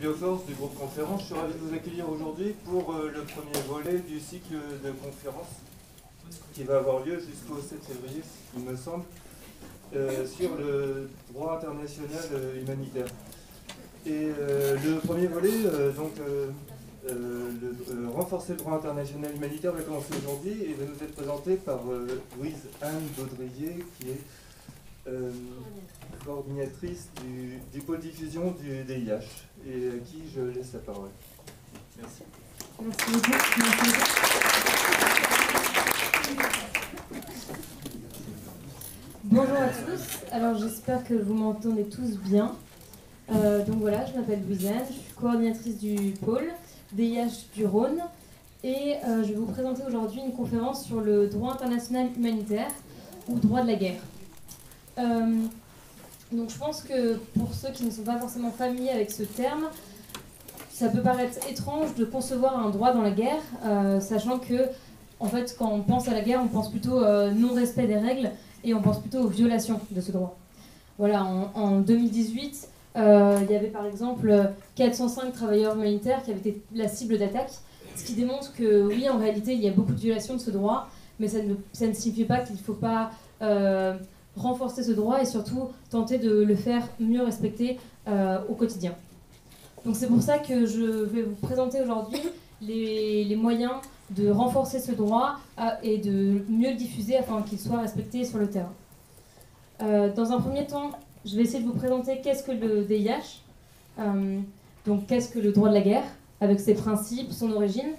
Bioforce du groupe Conférence. Je suis ravi de vous accueillir aujourd'hui pour le premier volet du cycle de conférences qui va avoir lieu jusqu'au 7 février, il me semble, sur le droit international humanitaire. Et le premier volet, renforcer le droit international humanitaire, va commencer aujourd'hui et va nous être présenté par Louise-Anne Baudrier, qui est coordinatrice du pôle diffusion du DIH, et à qui je laisse la parole. Merci. Merci beaucoup. Bonjour à tous, alors j'espère que vous m'entendez tous bien. Donc voilà, je m'appelle Louise-Anne, je suis coordinatrice du pôle DIH du Rhône et je vais vous présenter aujourd'hui une conférence sur le droit international humanitaire ou droit de la guerre. Donc je pense que pour ceux qui ne sont pas forcément familiers avec ce terme, ça peut paraître étrange de concevoir un droit dans la guerre, sachant que en fait, quand on pense à la guerre, on pense plutôt non-respect des règles et on pense plutôt aux violations de ce droit. Voilà, en 2018, il y avait par exemple 405 travailleurs humanitaires qui avaient été la cible d'attaque, ce qui démontre que oui, en réalité, il y a beaucoup de violations de ce droit, mais ça ne signifie pas qu'il ne faut pas renforcer ce droit et surtout tenter de le faire mieux respecter au quotidien. Donc c'est pour ça que je vais vous présenter aujourd'hui les moyens de renforcer ce droit et de mieux le diffuser afin qu'il soit respecté sur le terrain. Dans un premier temps, je vais essayer de vous présenter qu'est-ce que le DIH, donc qu'est-ce que le droit de la guerre, avec ses principes, son origine.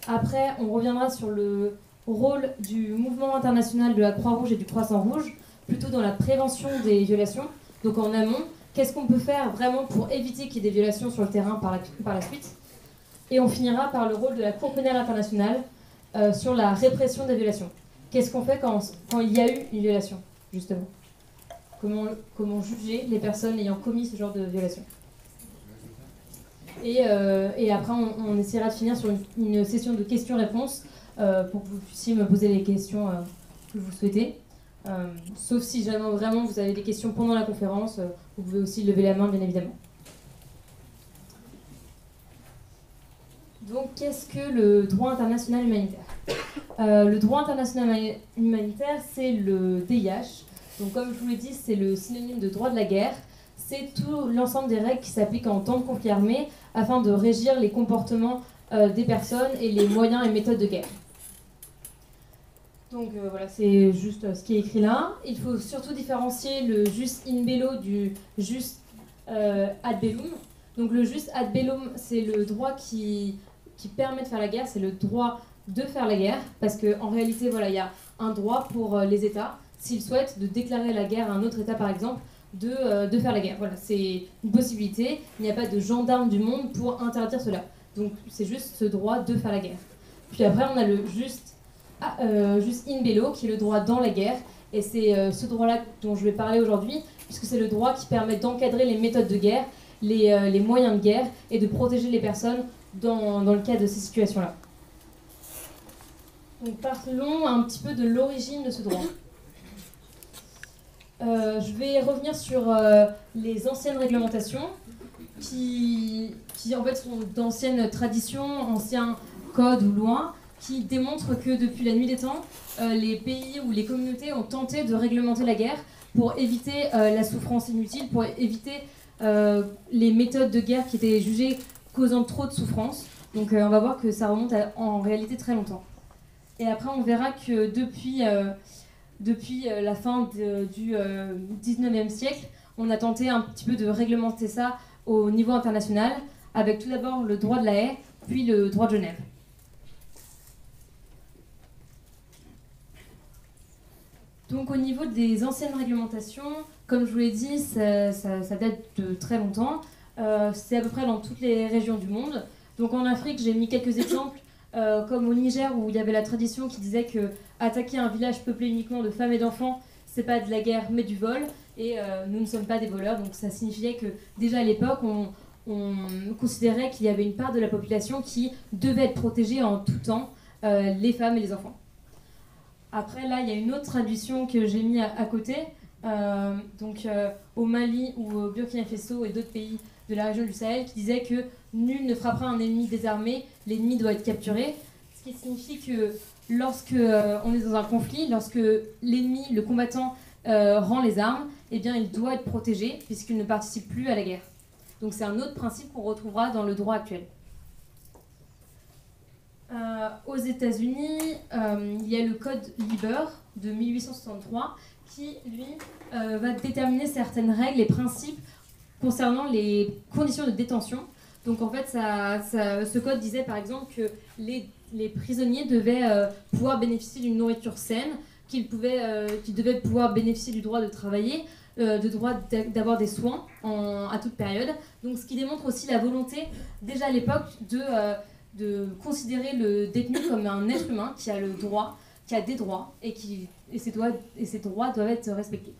Après, on reviendra sur le rôle du mouvement international de la Croix-Rouge et du Croissant-Rouge, plutôt dans la prévention des violations, donc en amont, qu'est-ce qu'on peut faire vraiment pour éviter qu'il y ait des violations sur le terrain par la suite. Et on finira par le rôle de la Cour pénale internationale sur la répression des violations. Qu'est-ce qu'on fait quand il y a eu une violation, justement ? Comment juger les personnes ayant commis ce genre de violation. Et après, on essaiera de finir sur une session de questions-réponses pour que vous puissiez me poser les questions que vous souhaitez. Sauf si jamais vraiment vous avez des questions pendant la conférence, vous pouvez aussi lever la main, bien évidemment. Donc, qu'est-ce que le droit international humanitaire ? Le droit international humanitaire, c'est le DIH. Donc, comme je vous l'ai dit, c'est le synonyme de droit de la guerre. C'est tout l'ensemble des règles qui s'appliquent en temps de conflit armé afin de régir les comportements des personnes et les moyens et méthodes de guerre. Donc voilà, c'est juste ce qui est écrit là. Il faut surtout différencier le jus in bello du jus ad bellum. Donc le jus ad bellum, c'est le droit qui permet de faire la guerre, c'est le droit de faire la guerre, parce qu'en réalité, voilà, il y a un droit pour les États, s'ils souhaitent, de déclarer la guerre à un autre État, par exemple, de faire la guerre. Voilà, c'est une possibilité. Il n'y a pas de gendarme du monde pour interdire cela. Donc c'est juste ce droit de faire la guerre. Puis après, on a le juste in bello, qui est le droit dans la guerre. Et c'est ce droit-là dont je vais parler aujourd'hui, puisque c'est le droit qui permet d'encadrer les méthodes de guerre, les moyens de guerre, et de protéger les personnes dans le cas de ces situations-là. Donc parlons un petit peu de l'origine de ce droit. Je vais revenir sur les anciennes réglementations qui en fait sont d'anciennes traditions, anciens codes ou lois qui démontrent que depuis la nuit des temps, les pays ou les communautés ont tenté de réglementer la guerre pour éviter la souffrance inutile, pour éviter les méthodes de guerre qui étaient jugées causant trop de souffrance. Donc on va voir que ça remonte en réalité très longtemps. Et après on verra que depuis la fin du 19e siècle, on a tenté un petit peu de réglementer ça au niveau international, avec tout d'abord le droit de la Haye, puis le droit de Genève. Donc au niveau des anciennes réglementations, comme je vous l'ai dit, ça date de très longtemps. C'est à peu près dans toutes les régions du monde. Donc en Afrique, j'ai mis quelques exemples, comme au Niger, où il y avait la tradition qui disait que attaquer un village peuplé uniquement de femmes et d'enfants, c'est pas de la guerre mais du vol, et nous ne sommes pas des voleurs. Donc ça signifiait que déjà à l'époque, on considérait qu'il y avait une part de la population qui devait être protégée en tout temps, les femmes et les enfants. Après là, il y a une autre tradition que j'ai mis à côté, au Mali ou au Burkina Faso et d'autres pays de la région du Sahel, qui disait que nul ne frappera un ennemi désarmé, l'ennemi doit être capturé. Ce qui signifie que lorsque on est dans un conflit, lorsque l'ennemi, le combattant, rend les armes, eh bien, il doit être protégé puisqu'il ne participe plus à la guerre. Donc c'est un autre principe qu'on retrouvera dans le droit actuel. Aux États-Unis, il y a le code Lieber de 1863 qui, lui, va déterminer certaines règles et principes concernant les conditions de détention. Donc en fait, ce code disait par exemple que les prisonniers devaient pouvoir bénéficier d'une nourriture saine, qu'ils devaient pouvoir bénéficier du droit de travailler, du droit d'avoir des soins à toute période. Donc ce qui démontre aussi la volonté, déjà à l'époque, de considérer le détenu comme un être humain qui a des droits et ses droits doivent être respectés.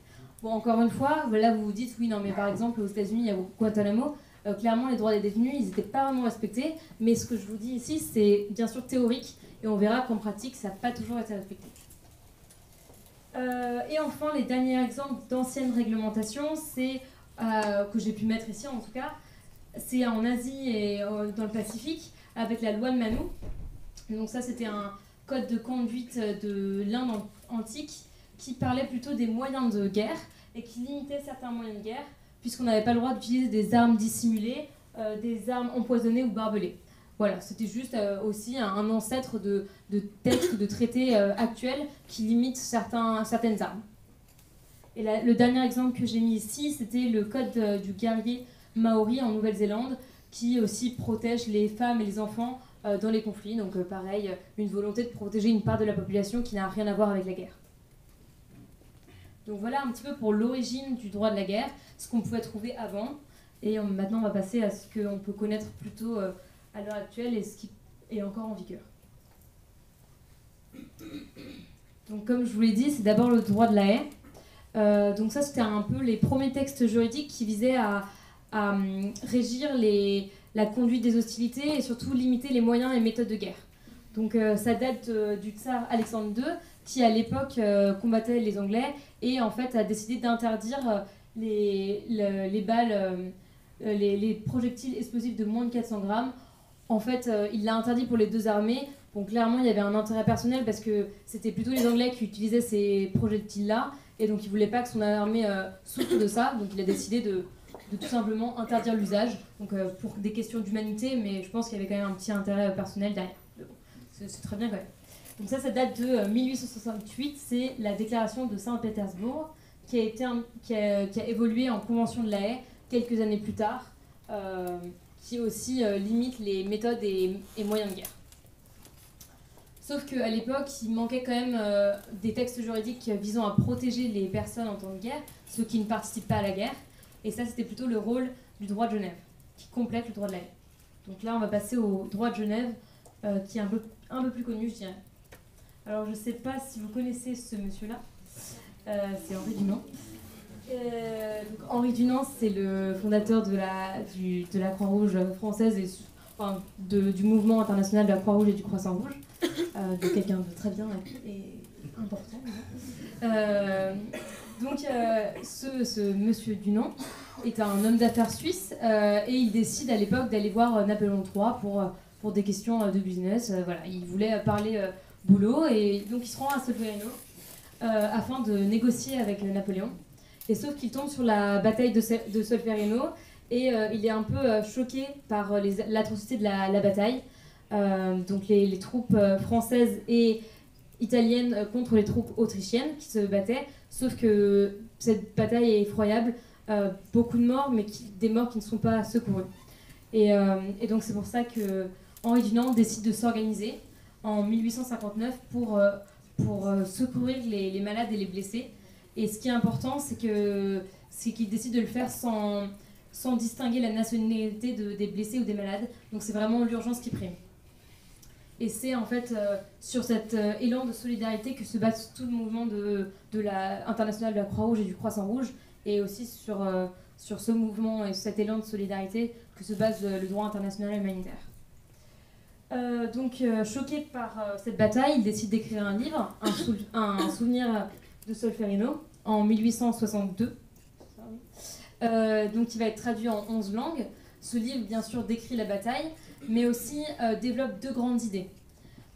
Bon, encore une fois, là vous vous dites, oui, non, mais par exemple, aux États-Unis, il y a Guantanamo, clairement, les droits des détenus, ils n'étaient pas vraiment respectés, mais ce que je vous dis ici, c'est bien sûr théorique, et on verra qu'en pratique, ça n'a pas toujours été respecté. Et enfin, les derniers exemples d'anciennes réglementations, c'est, que j'ai pu mettre ici en tout cas, c'est en Asie et dans le Pacifique, avec la loi de Manu. Donc ça, c'était un code de conduite de l'Inde antique qui parlait plutôt des moyens de guerre et qui limitait certains moyens de guerre, puisqu'on n'avait pas le droit d'utiliser des armes dissimulées, des armes empoisonnées ou barbelées. Voilà, c'était juste aussi un ancêtre de textes, de traités actuels qui limitent certaines armes. Et le dernier exemple que j'ai mis ici, c'était le code du guerrier maori en Nouvelle-Zélande, qui aussi protège les femmes et les enfants dans les conflits. Donc pareil, une volonté de protéger une part de la population qui n'a rien à voir avec la guerre. Donc voilà un petit peu pour l'origine du droit de la guerre, ce qu'on pouvait trouver avant. Et maintenant, on va passer à ce qu'on peut connaître plutôt à l'heure actuelle et ce qui est encore en vigueur. Donc comme je vous l'ai dit, c'est d'abord le droit de la haie. Donc ça, c'était un peu les premiers textes juridiques qui visaient à régir la conduite des hostilités et surtout limiter les moyens et méthodes de guerre. Donc ça date du tsar Alexandre II qui à l'époque combattait les Anglais et en fait a décidé d'interdire les balles, les projectiles explosifs de moins de 400 grammes. En fait, il l'a interdit pour les deux armées. Bon, clairement, il y avait un intérêt personnel parce que c'était plutôt les Anglais qui utilisaient ces projectiles-là et donc il voulait pas que son armée souffre de ça. Donc il a décidé de tout simplement interdire l'usage, donc pour des questions d'humanité, mais je pense qu'il y avait quand même un petit intérêt personnel derrière. Bon, c'est très bien quand même. Donc ça date de 1868, c'est la déclaration de Saint-Pétersbourg qui a évolué en Convention de la Haye quelques années plus tard, qui aussi limite les méthodes et moyens de guerre. Sauf qu'à l'époque, il manquait quand même des textes juridiques visant à protéger les personnes en temps de guerre, ceux qui ne participent pas à la guerre. Et ça, c'était plutôt le rôle du droit de Genève, qui complète le droit de la haie. Donc là, on va passer au droit de Genève, qui est un peu plus connu, je dirais. Alors, je ne sais pas si vous connaissez ce monsieur-là. C'est Henri Dunant. Donc, Henri Dunant, c'est le fondateur de la Croix-Rouge française et du mouvement international de la Croix-Rouge et du Croissant-Rouge. De quelqu'un de très bien et important. Donc, ce monsieur Dunant est un homme d'affaires suisse et il décide à l'époque d'aller voir Napoléon III pour des questions de business. Voilà, il voulait parler boulot et donc il se rend à Solferino afin de négocier avec Napoléon. Et sauf qu'il tombe sur la bataille de Solferino et il est un peu choqué par l'atrocité de la bataille. Donc les troupes françaises et italiennes contre les troupes autrichiennes qui se battaient, sauf que cette bataille est effroyable, beaucoup de morts, mais des morts qui ne sont pas secourus. Et donc c'est pour ça que Henri Dunant décide de s'organiser en 1859 pour secourir les malades et les blessés. Et ce qui est important, c'est qu'il décide de le faire sans distinguer la nationalité des blessés ou des malades. Donc c'est vraiment l'urgence qui prime. Et c'est en fait sur cet élan de solidarité que se base tout le mouvement international de la Croix-Rouge et du Croissant-Rouge, et aussi sur ce mouvement et cet élan de solidarité que se base le droit international humanitaire. Donc choqué par cette bataille, il décide d'écrire un livre, un souvenir de Solferino, en 1862. Donc il va être traduit en 11 langues. Ce livre, bien sûr, décrit la bataille, mais aussi développe 2 grandes idées.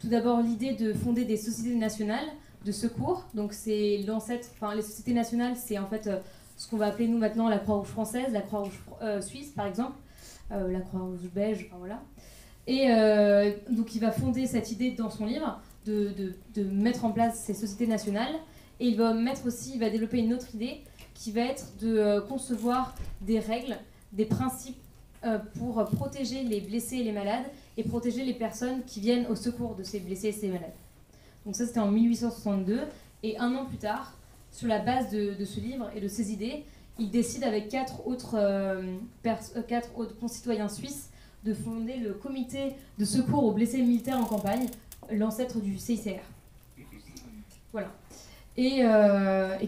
Tout d'abord, l'idée de fonder des sociétés nationales de secours. Donc c'est l'ancêtre, enfin les sociétés nationales, c'est en fait ce qu'on va appeler nous maintenant la Croix-Rouge française, la Croix-Rouge suisse par exemple, la Croix-Rouge belge, enfin voilà. Et donc il va fonder cette idée dans son livre de mettre en place ces sociétés nationales. Et il va développer une autre idée qui va être de concevoir des règles, des principes pour protéger les blessés et les malades et protéger les personnes qui viennent au secours de ces blessés et ces malades. Donc ça, c'était en 1862. Et un an plus tard, sur la base de ce livre et de ces idées, il décide avec 4 autres concitoyens suisses de fonder le comité de secours aux blessés militaires en campagne, l'ancêtre du CICR. Voilà. Et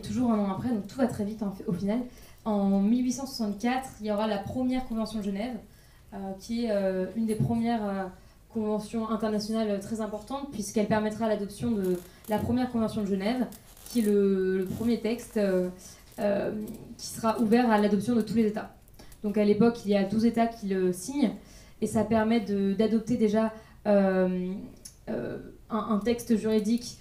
toujours un an après, donc tout va très vite au final, en 1864, il y aura la première convention de Genève, qui est une des premières conventions internationales très importantes, puisqu'elle permettra l'adoption de la première convention de Genève, qui est le premier texte qui sera ouvert à l'adoption de tous les États. Donc à l'époque, il y a 12 États qui le signent, et ça permet d'adopter déjà un texte juridique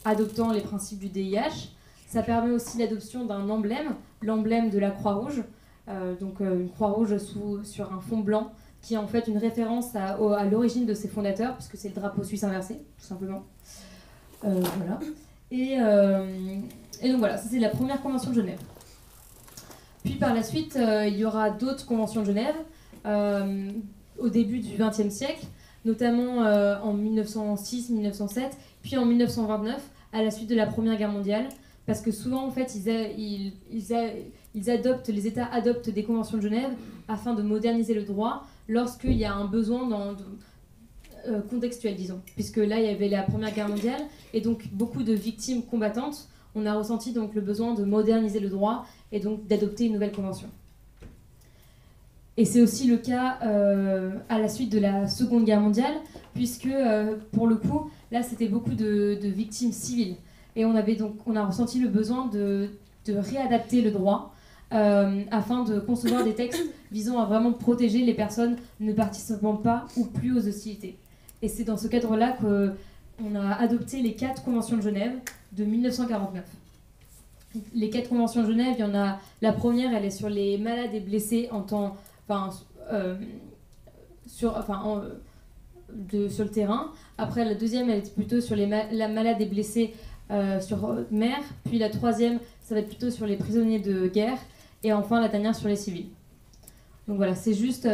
adoptant les principes du DIH. Ça permet aussi l'adoption d'un emblème, l'emblème de la Croix-Rouge, donc une Croix-Rouge sur un fond blanc, qui est en fait une référence à l'origine de ses fondateurs, puisque c'est le drapeau suisse inversé, tout simplement. Voilà. Et donc voilà, ça c'est la première convention de Genève. Puis par la suite, il y aura d'autres conventions de Genève, au début du XXe siècle, notamment en 1906-1907, puis en 1929, à la suite de la Première Guerre mondiale, parce que souvent, en fait, les États adoptent des conventions de Genève afin de moderniser le droit lorsqu'il y a un besoin contextuel, disons. Puisque là, il y avait la Première Guerre mondiale, et donc beaucoup de victimes combattantes. On a ressenti donc le besoin de moderniser le droit et donc d'adopter une nouvelle convention. Et c'est aussi le cas à la suite de la Seconde Guerre mondiale, puisque pour le coup, là, c'était beaucoup de victimes civiles. Et on a ressenti le besoin de réadapter le droit afin de concevoir des textes visant à vraiment protéger les personnes ne participant pas ou plus aux hostilités. Et c'est dans ce cadre-là qu'on a adopté les 4 conventions de Genève de 1949. Les 4 conventions de Genève, il y en a la première, elle est sur les malades et blessés sur le terrain. Après, la deuxième, elle est plutôt sur la malade et blessés sur mer. Puis la troisième, ça va être plutôt sur les prisonniers de guerre. Et enfin, la dernière sur les civils. Donc voilà, c'est juste,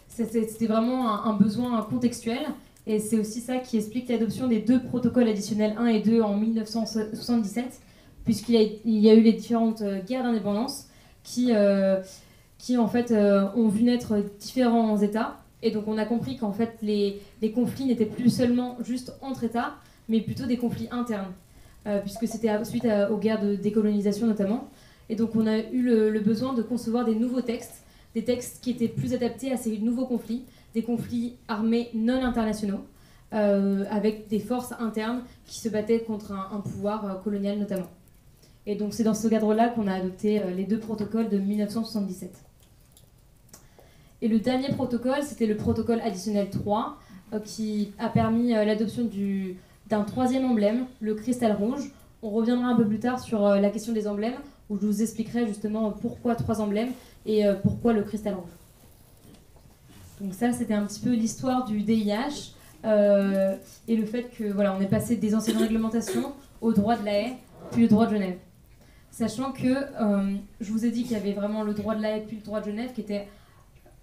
c'était vraiment un besoin contextuel. Et c'est aussi ça qui explique l'adoption des 2 protocoles additionnels 1 et 2 en 1977, puisqu'il y a eu les différentes guerres d'indépendance qui en fait ont vu naître différents États. Et donc on a compris qu'en fait les conflits n'étaient plus seulement juste entre États, mais plutôt des conflits internes, puisque c'était suite aux guerres de décolonisation notamment. Et donc on a eu le besoin de concevoir des nouveaux textes, des textes qui étaient plus adaptés à ces nouveaux conflits, des conflits armés non internationaux, avec des forces internes qui se battaient contre un pouvoir colonial notamment. Et donc c'est dans ce cadre-là qu'on a adopté les 2 protocoles de 1977. Et le dernier protocole, c'était le protocole additionnel 3, qui a permis l'adoption d'un 3e emblème, le cristal rouge. On reviendra un peu plus tard sur la question des emblèmes, où je vous expliquerai justement pourquoi 3 emblèmes et pourquoi le cristal rouge. Donc ça, c'était un petit peu l'histoire du DIH et le fait que voilà, on est passé des anciennes réglementations au droit de la Haye, puis le droit de Genève. Sachant que je vous ai dit qu'il y avait vraiment le droit de la Haye puis le droit de Genève qui étaient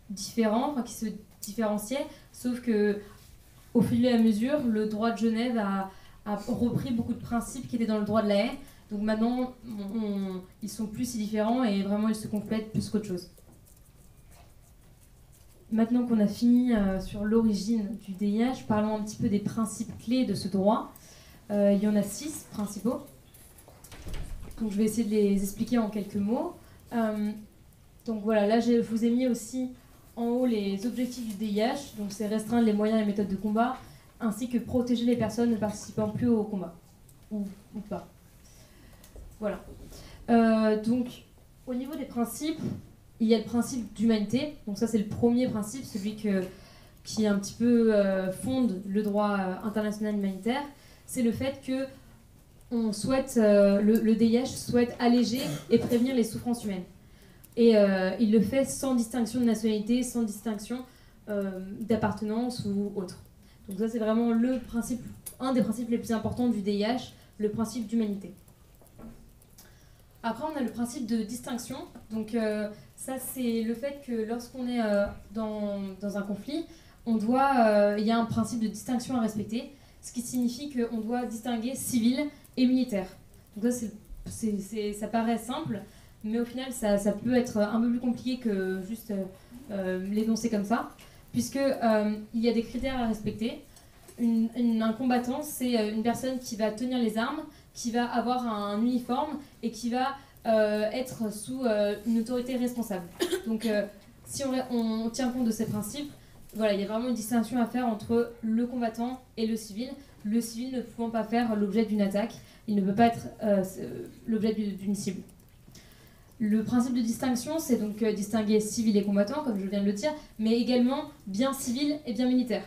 différents, qui se différenciaient, sauf que au fil et à mesure, le droit de Genève a repris beaucoup de principes qui étaient dans le droit de la Haye. Donc maintenant, ils sont plus si différents et vraiment ils se complètent plus qu'autre chose. Maintenant qu'on a fini sur l'origine du DIH, parlons un petit peu des principes clés de ce droit. Il y en a 6 principaux. Donc je vais essayer de les expliquer en quelques mots. Donc voilà, là je vous ai mis aussi en haut les objectifs du DIH. Donc c'est restreindre les moyens et méthodes de combat, ainsi que protéger les personnes ne participant plus au combat, ou pas. Voilà. Donc, au niveau des principes, il y a le principe d'humanité. Donc ça, c'est le premier principe, celui qui un petit peu fonde le droit international humanitaire. C'est le fait que on souhaite, le DIH souhaite alléger et prévenir les souffrances humaines. Et il le fait sans distinction de nationalité, sans distinction d'appartenance ou autre. Donc ça, c'est vraiment le principe, un des principes les plus importants du DIH, le principe d'humanité. Après, on a le principe de distinction. Donc ça, c'est le fait que lorsqu'on est dans un conflit, il y a un principe de distinction à respecter, ce qui signifie qu'on doit distinguer civil et militaire. Donc ça, ça paraît simple, mais au final, ça peut être un peu plus compliqué que juste l'énoncer comme ça, puisque il y a des critères à respecter. Un combattant, c'est une personne qui va tenir les armes, qui va avoir un uniforme et qui va être sous une autorité responsable. Donc, si on tient compte de ces principes, voilà, il y a vraiment une distinction à faire entre le combattant et le civil. Le civil ne pouvant pas faire l'objet d'une attaque, il ne peut pas être l'objet d'une cible. Le principe de distinction, c'est donc distinguer civil et combattant, comme je viens de le dire, mais également bien civil et bien militaire.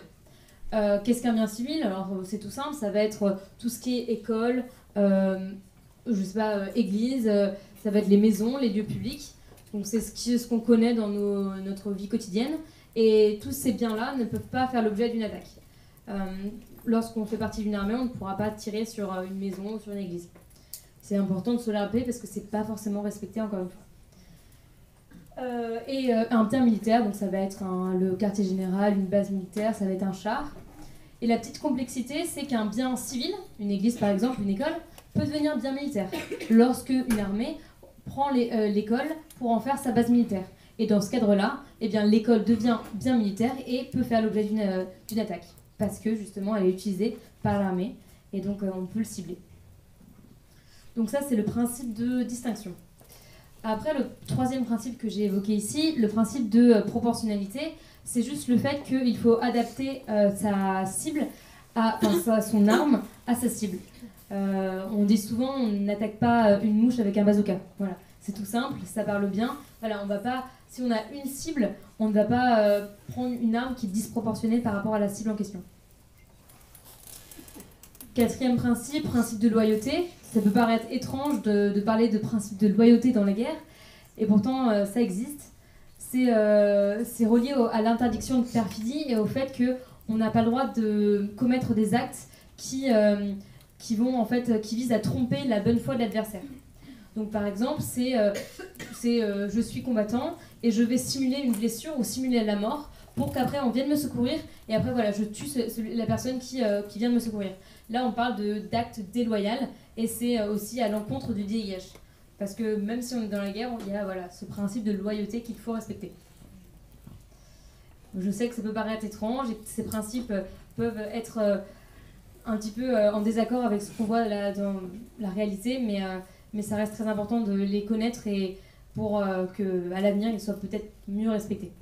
Qu'est-ce qu'un bien civil? Alors c'est tout simple, ça va être tout ce qui est école, je sais pas, église, ça va être les maisons, les lieux publics. Donc c'est ce qu'on connaît dans notre vie quotidienne. Et tous ces biens-là ne peuvent pas faire l'objet d'une attaque. Lorsqu'on fait partie d'une armée, on ne pourra pas tirer sur une maison ou sur une église. C'est important de se le rappeler parce que c'est pas forcément respecté encore une fois. Et un bien militaire, donc ça va être le quartier général, une base militaire, ça va être un char. Et la petite complexité, c'est qu'un bien civil, une église par exemple, une école, peut devenir bien militaire lorsque une armée prend l'école pour en faire sa base militaire. Et dans ce cadre-là, eh bien, l'école devient bien militaire et peut faire l'objet d'une attaque. Parce que justement, elle est utilisée par l'armée et donc on peut le cibler. Donc ça, c'est le principe de distinction. Après, le troisième principe que j'ai évoqué ici, le principe de proportionnalité, c'est juste le fait qu'il faut adapter sa cible, son arme à sa cible. On dit souvent, on n'attaque pas une mouche avec un bazooka. Voilà, c'est tout simple, ça parle bien. Voilà, on va pas, si on a une cible, on ne va pas prendre une arme qui est disproportionnée par rapport à la cible en question. Quatrième principe, principe de loyauté. Ça peut paraître étrange de parler de principe de loyauté dans la guerre, et pourtant ça existe. C'est relié à l'interdiction de perfidie et au fait qu'on n'a pas le droit de commettre des actes qui visent à tromper la bonne foi de l'adversaire. Donc par exemple, je suis combattant et je vais simuler une blessure ou simuler la mort pour qu'après on vienne me secourir et après voilà, je tue la personne qui vient de me secourir. Là on parle d'acte déloyal et c'est aussi à l'encontre du DIH. Parce que même si on est dans la guerre, il y a ce principe de loyauté qu'il faut respecter. Je sais que ça peut paraître étrange et que ces principes peuvent être un petit peu en désaccord avec ce qu'on voit dans la réalité, mais ça reste très important de les connaître et pour qu'à l'avenir, ils soient peut-être mieux respectés.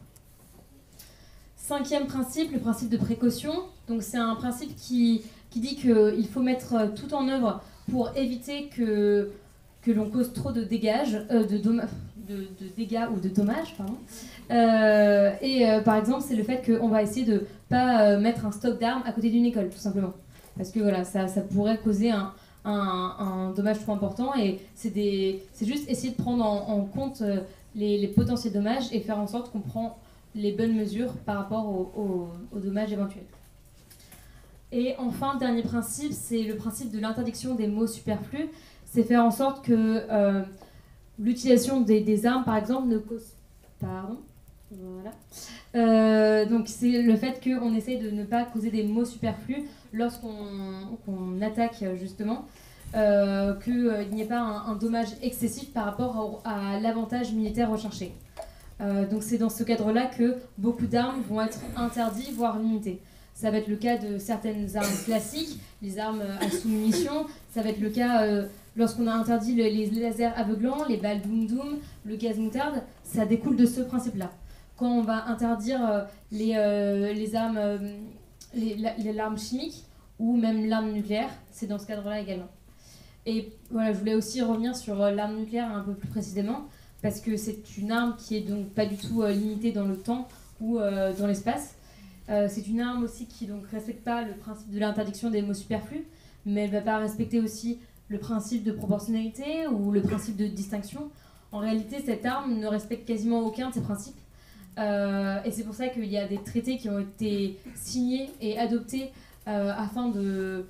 Cinquième principe, le principe de précaution. Donc c'est un principe qui dit qu'il faut mettre tout en œuvre pour éviter que l'on cause trop de dégâts, de dégâts ou de dommages. Par exemple, c'est le fait qu'on va essayer de ne pas mettre un stock d'armes à côté d'une école, tout simplement. Parce que voilà, ça pourrait causer un dommage trop important et c'est juste essayer de prendre en compte les potentiels dommages et faire en sorte qu'on prend les bonnes mesures par rapport aux dommages éventuels. Et enfin, dernier principe, c'est le principe de l'interdiction des mots superflus. C'est faire en sorte que l'utilisation des armes, par exemple, ne cause... Pardon. Voilà. Donc c'est le fait qu'on essaye de ne pas causer des mots superflus lorsqu'on attaque, justement, qu'il n'y ait pas un dommage excessif par rapport à l'avantage militaire recherché. Donc c'est dans ce cadre-là que beaucoup d'armes vont être interdites, voire limitées. Ça va être le cas de certaines armes classiques, les armes à sous-munitions. Ça va être le cas lorsqu'on a interdit les lasers aveuglants, les balles doom-doom, le gaz moutarde. Ça découle de ce principe-là. Quand on va interdire les armes, l'arme chimique ou même l'arme nucléaire, c'est dans ce cadre-là également. Et voilà, je voulais aussi revenir sur l'arme nucléaire un peu plus précisément, parce que c'est une arme qui est donc pas du tout limitée dans le temps ou dans l'espace. C'est une arme aussi qui donc respecte pas le principe de l'interdiction des mots superflus, mais elle va pas respecter aussi le principe de proportionnalité ou le principe de distinction. En réalité, cette arme ne respecte quasiment aucun de ces principes. Et c'est pour ça qu'il y a des traités qui ont été signés et adoptés afin de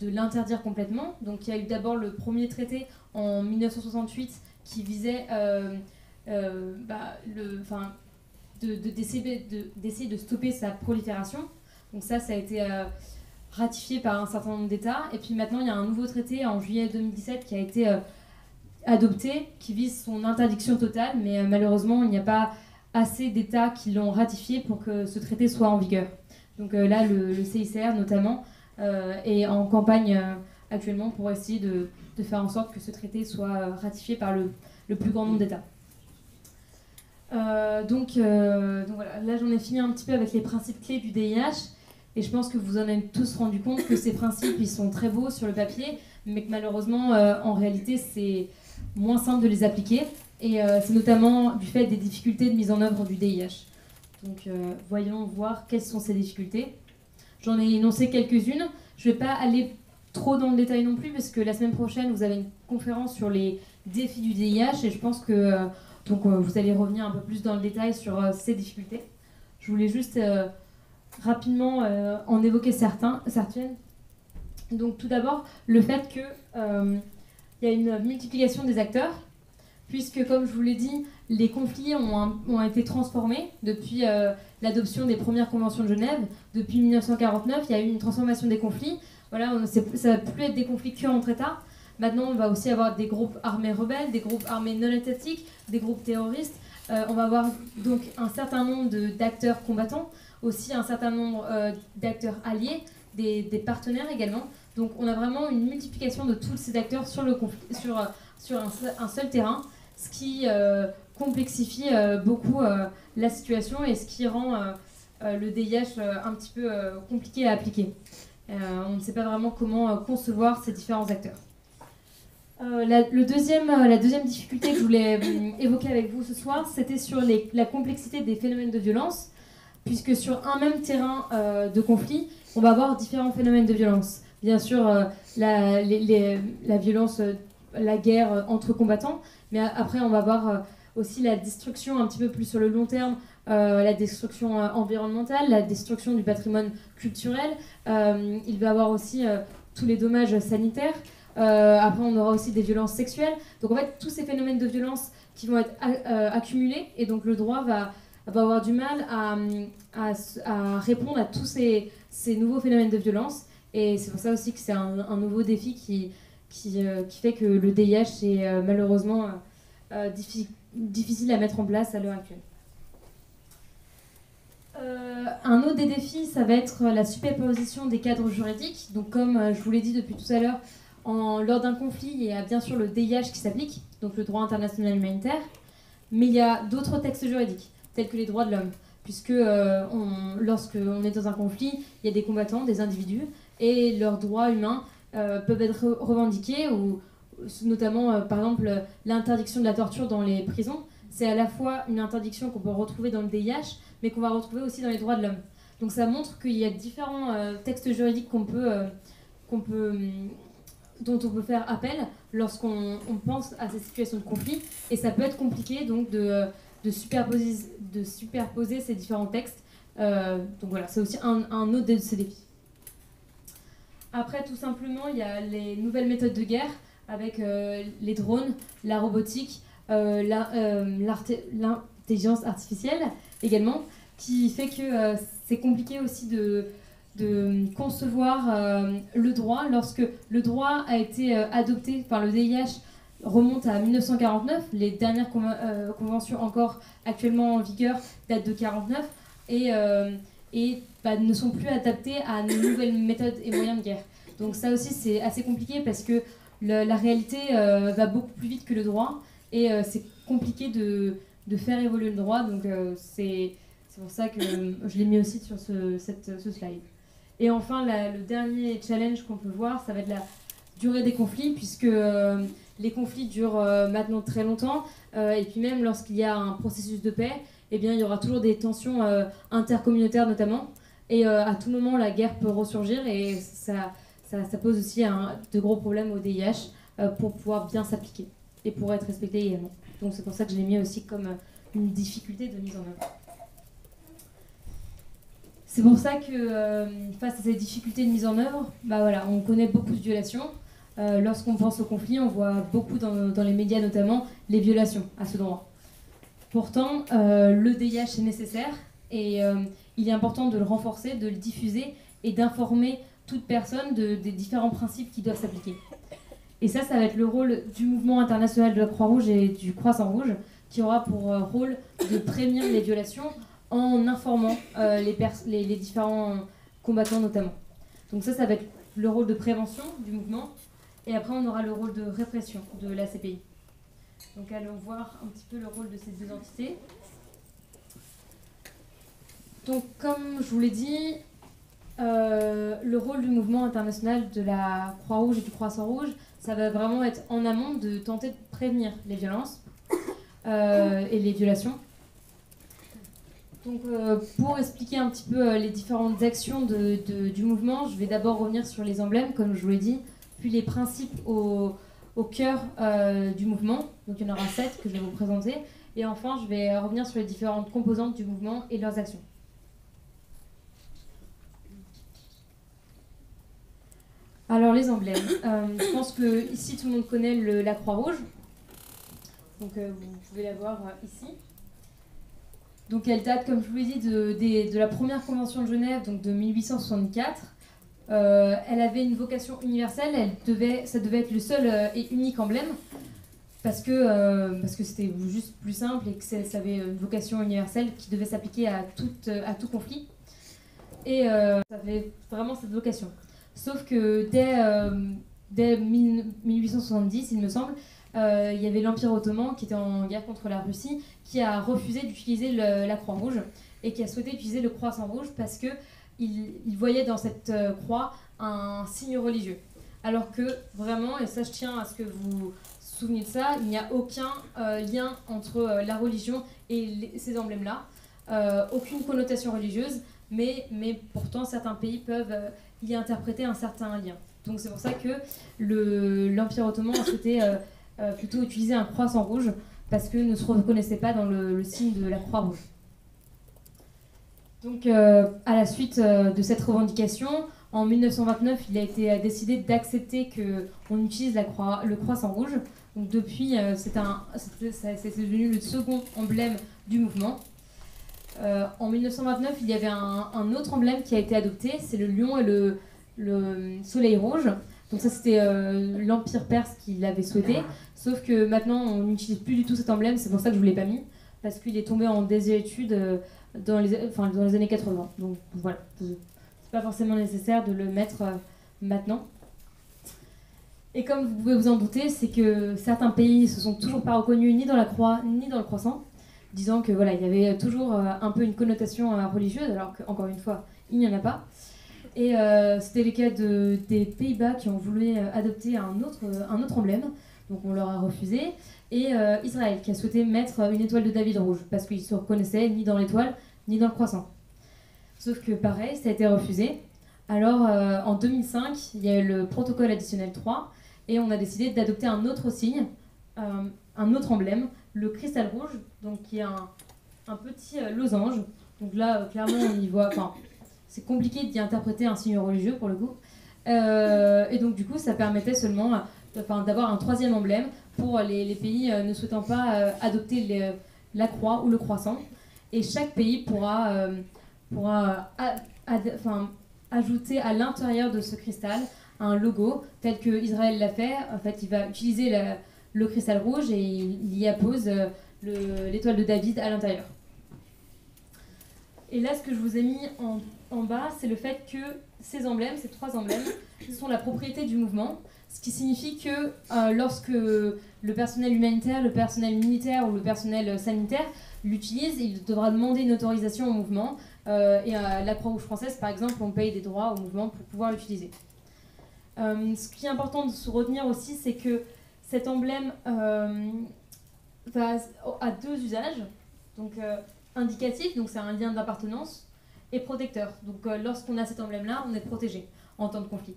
l'interdire complètement. Donc il y a eu d'abord le premier traité en 1968 qui visait d'essayer de stopper sa prolifération. Donc ça a été ratifié par un certain nombre d'États. Et puis maintenant, il y a un nouveau traité en juillet 2017 qui a été adopté, qui vise son interdiction totale, mais malheureusement, il n'y a pas assez d'États qui l'ont ratifié pour que ce traité soit en vigueur. Donc là, le CICR notamment est en campagne actuellement pour essayer de faire en sorte que ce traité soit ratifié par le plus grand nombre d'États. Donc voilà, là j'en ai fini un petit peu avec les principes clés du DIH, et je pense que vous en avez tous rendu compte que ces principes ils sont très beaux sur le papier, mais que malheureusement en réalité c'est moins simple de les appliquer, et c'est notamment du fait des difficultés de mise en œuvre du DIH. Donc voyons voir quelles sont ces difficultés. J'en ai énoncé quelques-unes, je ne vais pas aller trop dans le détail non plus, parce que la semaine prochaine vous avez une conférence sur les défis du DIH, et je pense que donc vous allez revenir un peu plus dans le détail sur ces difficultés. Je voulais juste rapidement en évoquer certaines. Donc tout d'abord, le fait qu'il y a une multiplication des acteurs, puisque comme je vous l'ai dit, les conflits ont été transformés depuis l'adoption des premières conventions de Genève. Depuis 1949, il y a eu une transformation des conflits. Voilà, ça ne va plus être des conflits que entre États. Maintenant, on va aussi avoir des groupes armés rebelles, des groupes armés non étatiques, des groupes terroristes. On va avoir donc un certain nombre d'acteurs combattants, aussi un certain nombre d'acteurs alliés, des partenaires également. Donc on a vraiment une multiplication de tous ces acteurs sur un seul terrain, ce qui complexifie beaucoup la situation et ce qui rend le DIH un petit peu compliqué à appliquer. On ne sait pas vraiment comment concevoir ces différents acteurs. La deuxième difficulté que je voulais évoquer avec vous ce soir, c'était sur la complexité des phénomènes de violence, puisque sur un même terrain de conflit, on va avoir différents phénomènes de violence. Bien sûr, la violence, la guerre entre combattants, mais après on va avoir aussi la destruction un petit peu plus sur le long terme, la destruction environnementale, la destruction du patrimoine culturel. Il va y avoir aussi tous les dommages sanitaires. Après, on aura aussi des violences sexuelles. Donc, en fait, tous ces phénomènes de violence qui vont être accumulés, et donc le droit va avoir du mal à répondre à tous ces nouveaux phénomènes de violence. Et c'est pour ça aussi que c'est un nouveau défi qui fait que le DIH est malheureusement difficile à mettre en place à l'heure actuelle. Un autre des défis, ça va être la superposition des cadres juridiques. Donc, comme je vous l'ai dit depuis tout à l'heure, lors d'un conflit, il y a bien sûr le DIH qui s'applique, donc le droit international humanitaire, mais il y a d'autres textes juridiques, tels que les droits de l'homme, puisque lorsqu'on est dans un conflit, il y a des combattants, des individus, et leurs droits humains peuvent être revendiqués, ou notamment, par exemple, l'interdiction de la torture dans les prisons. C'est à la fois une interdiction qu'on peut retrouver dans le DIH, mais qu'on va retrouver aussi dans les droits de l'homme. Donc ça montre qu'il y a différents textes juridiques dont on peut faire appel lorsqu'on pense à ces situations de conflit, et ça peut être compliqué donc de superposer ces différents textes. Donc voilà, c'est aussi un autre de ces défis. Après, tout simplement, il y a les nouvelles méthodes de guerre avec les drones, la robotique, l'intelligence artificielle également, qui fait que c'est compliqué aussi de concevoir le droit. Lorsque le droit a été adopté, enfin le DIH remonte à 1949, les dernières conventions encore actuellement en vigueur datent de 1949 et ne sont plus adaptées à nos nouvelles méthodes et moyens de guerre. Donc ça aussi c'est assez compliqué parce que la réalité va beaucoup plus vite que le droit, et c'est compliqué de faire évoluer le droit, donc c'est pour ça que je l'ai mis aussi sur ce slide. Et enfin, le dernier challenge qu'on peut voir, ça va être durée des conflits, puisque les conflits durent maintenant très longtemps, et puis même lorsqu'il y a un processus de paix, eh bien, il y aura toujours des tensions intercommunautaires notamment, et à tout moment la guerre peut ressurgir, et ça pose aussi de gros problèmes au DIH pour pouvoir bien s'appliquer et pour être respecté également. Donc c'est pour ça que je l'ai mis aussi comme une difficulté de mise en œuvre. C'est pour ça que face à ces difficultés de mise en œuvre, bah voilà, on connaît beaucoup de violations. Lorsqu'on pense au conflit, on voit beaucoup dans les médias notamment les violations à ce droit. Pourtant, le DIH est nécessaire et il est important de le renforcer, de le diffuser et d'informer toute personne des différents principes qui doivent s'appliquer. Et ça va être le rôle du mouvement international de la Croix-Rouge et du Croissant-Rouge, qui aura pour rôle de prévenir les violations en informant les différents combattants notamment. Donc ça va être le rôle de prévention du mouvement, et après on aura le rôle de répression de la CPI. Donc allons voir un petit peu le rôle de ces deux entités. Donc comme je vous l'ai dit, le rôle du mouvement international de la Croix-Rouge et du Croissant-Rouge, ça va vraiment être en amont de tenter de prévenir les violences et les violations. Donc pour expliquer un petit peu les différentes actions du mouvement, je vais d'abord revenir sur les emblèmes, comme je vous l'ai dit, puis les principes au cœur du mouvement. Donc il y en aura 7 que je vais vous présenter. Et enfin, je vais revenir sur les différentes composantes du mouvement et leurs actions. Alors les emblèmes, je pense que ici tout le monde connaît la Croix-Rouge, donc vous pouvez la voir ici. Donc elle date, comme je vous l'ai dit, de la première convention de Genève, donc de 1864. Elle avait une vocation universelle, ça devait être le seul et unique emblème, parce que c'était juste plus simple et que ça avait une vocation universelle qui devait s'appliquer à tout conflit. Et ça avait vraiment cette vocation. Sauf que dès 1870, il me semble, il y avait l'Empire ottoman qui était en guerre contre la Russie, qui a refusé d'utiliser la Croix-Rouge et qui a souhaité utiliser le Croissant-Rouge parce qu'il voyait dans cette croix un signe religieux. Alors que vraiment, et ça je tiens à ce que vous vous souveniez de ça, il n'y a aucun lien entre la religion et ces emblèmes-là, aucune connotation religieuse, mais pourtant certains pays peuvent y interpréter un certain lien. Donc c'est pour ça que l'Empire ottoman a souhaité plutôt utiliser un croissant rouge parce que ne se reconnaissait pas dans le signe de la croix rouge. Donc à la suite de cette revendication, en 1929, il a été décidé d'accepter qu'on utilise le croissant rouge. Donc depuis, c'est devenu le second emblème du mouvement. En 1929, il y avait un autre emblème qui a été adopté, c'est le lion et le soleil rouge. Donc ça, c'était l'Empire perse qui l'avait souhaité. Sauf que maintenant, on n'utilise plus du tout cet emblème, c'est pour ça que je ne vous l'ai pas mis, parce qu'il est tombé en désuétude dans les années 80. Donc voilà, c'est pas forcément nécessaire de le mettre maintenant. Et comme vous pouvez vous en douter, c'est que certains pays ne se sont toujours pas reconnus ni dans la croix ni dans le croissant, disant que voilà, il y avait toujours un peu une connotation religieuse, alors qu'encore une fois, il n'y en a pas. Et c'était le cas des Pays-Bas qui ont voulu adopter un autre emblème, donc on leur a refusé, et Israël qui a souhaité mettre une étoile de David rouge, parce qu'ils ne se reconnaissaient ni dans l'étoile, ni dans le croissant. Sauf que pareil, ça a été refusé. Alors en 2005, il y a eu le protocole additionnel 3, et on a décidé d'adopter un autre signe, un autre emblème, le cristal rouge, donc qui est un petit losange. Donc là, clairement, on y voit... C'est compliqué d'y interpréter un signe religieux, pour le coup. Et donc, du coup, ça permettait seulement d'avoir un troisième emblème pour les pays ne souhaitant pas adopter la croix ou le croissant. Et chaque pays pourra ajouter à l'intérieur de ce cristal un logo, tel que Israël l'a fait. En fait, il va utiliser le cristal rouge et il y appose l'étoile de David à l'intérieur. Et là, ce que je vous ai mis en bas, c'est le fait que ces emblèmes, ces trois emblèmes, sont la propriété du mouvement, ce qui signifie que lorsque le personnel humanitaire, le personnel militaire ou le personnel sanitaire l'utilise, il devra demander une autorisation au mouvement. Et la Croix-Rouge française, par exemple, on paye des droits au mouvement pour pouvoir l'utiliser. Ce qui est important de se retenir aussi, c'est que cet emblème a deux usages. Donc indicatif, donc c'est un lien d'appartenance, et protecteur. Donc lorsqu'on a cet emblème-là, on est protégé en temps de conflit.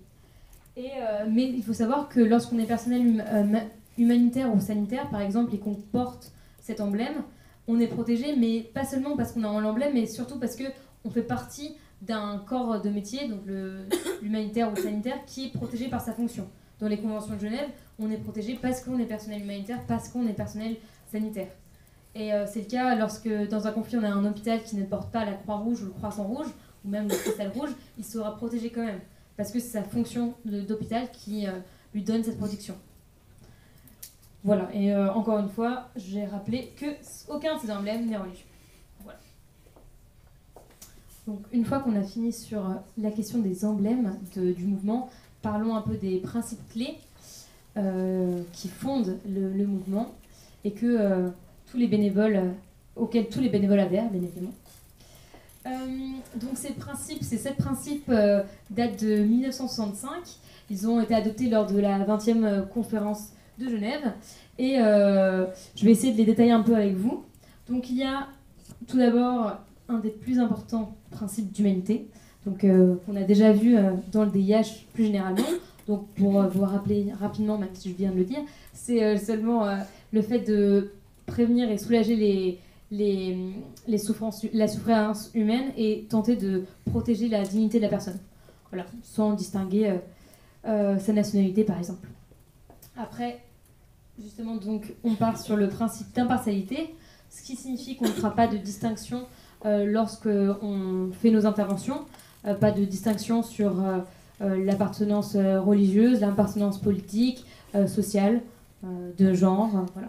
Mais il faut savoir que lorsqu'on est personnel humanitaire ou sanitaire, par exemple, et qu'on porte cet emblème, on est protégé, mais pas seulement parce qu'on a l'emblème, mais surtout parce qu'on fait partie d'un corps de métier, donc l'humanitaire ou le sanitaire, qui est protégé par sa fonction. Dans les conventions de Genève, on est protégé parce qu'on est personnel humanitaire, parce qu'on est personnel sanitaire. Et c'est le cas lorsque, dans un conflit, on a un hôpital qui ne porte pas la Croix-Rouge ou le Croissant-Rouge, ou même le Cristal Rouge, il sera protégé quand même, parce que c'est sa fonction d'hôpital qui lui donne cette protection. Voilà, et encore une fois, j'ai rappelé qu'aucun de ces emblèmes n'est religieux. Voilà. Donc, une fois qu'on a fini sur la question des emblèmes du mouvement, parlons un peu des principes clés qui fondent le mouvement et que auxquels tous les bénévoles adhèrent, bien évidemment. Donc ces sept principes datent de 1965. Ils ont été adoptés lors de la 20e conférence de Genève. Et je vais essayer de les détailler un peu avec vous. Donc il y a tout d'abord un des plus importants principes d'humanité, qu'on a déjà vu dans le DIH plus généralement. Donc pour vous rappeler rapidement, même si je viens de le dire, c'est seulement le fait de prévenir et soulager la souffrance humaine et tenter de protéger la dignité de la personne. Voilà, sans distinguer sa nationalité par exemple. Après, justement, donc, on part sur le principe d'impartialité, ce qui signifie qu'on ne fera pas de distinction lorsqu'on fait nos interventions, pas de distinction sur l'appartenance religieuse, l'appartenance politique, sociale, de genre, voilà.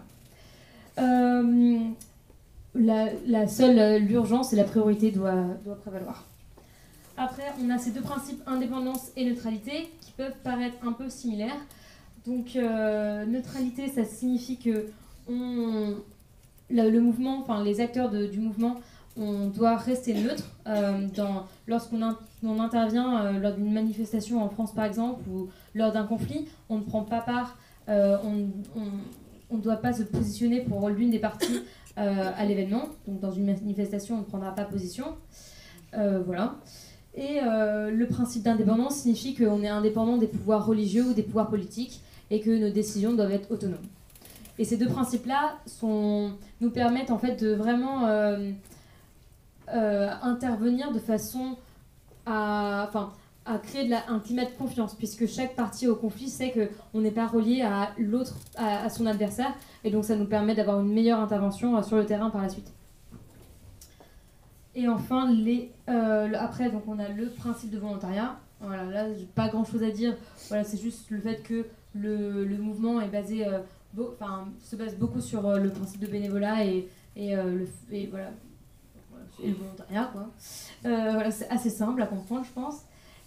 L'urgence et la priorité doivent prévaloir. Après, on a ces deux principes, indépendance et neutralité, qui peuvent paraître un peu similaires. Donc, neutralité, ça signifie que le mouvement, enfin les acteurs du mouvement, on doit rester neutre. Lorsqu'on intervient lors d'une manifestation en France, par exemple, ou lors d'un conflit, on ne prend pas part, on ne doit pas se positionner pour l'une des parties à l'événement. Donc, dans une manifestation, on ne prendra pas position. Voilà. Et le principe d'indépendance signifie qu'on est indépendant des pouvoirs religieux ou des pouvoirs politiques et que nos décisions doivent être autonomes. Et ces deux principes-là nous permettent en fait de vraiment intervenir de façon à créer un climat de confiance, puisque chaque partie au conflit sait qu'on n'est pas relié à l'autre, à son adversaire, et donc ça nous permet d'avoir une meilleure intervention sur le terrain par la suite. Et enfin, après, donc on a le principe de volontariat. Voilà, là, j'ai pas grand-chose à dire. Voilà, c'est juste le fait que le mouvement est se base beaucoup sur le principe de bénévolat et le volontariat, quoi. Voilà, c'est assez simple à comprendre, je pense.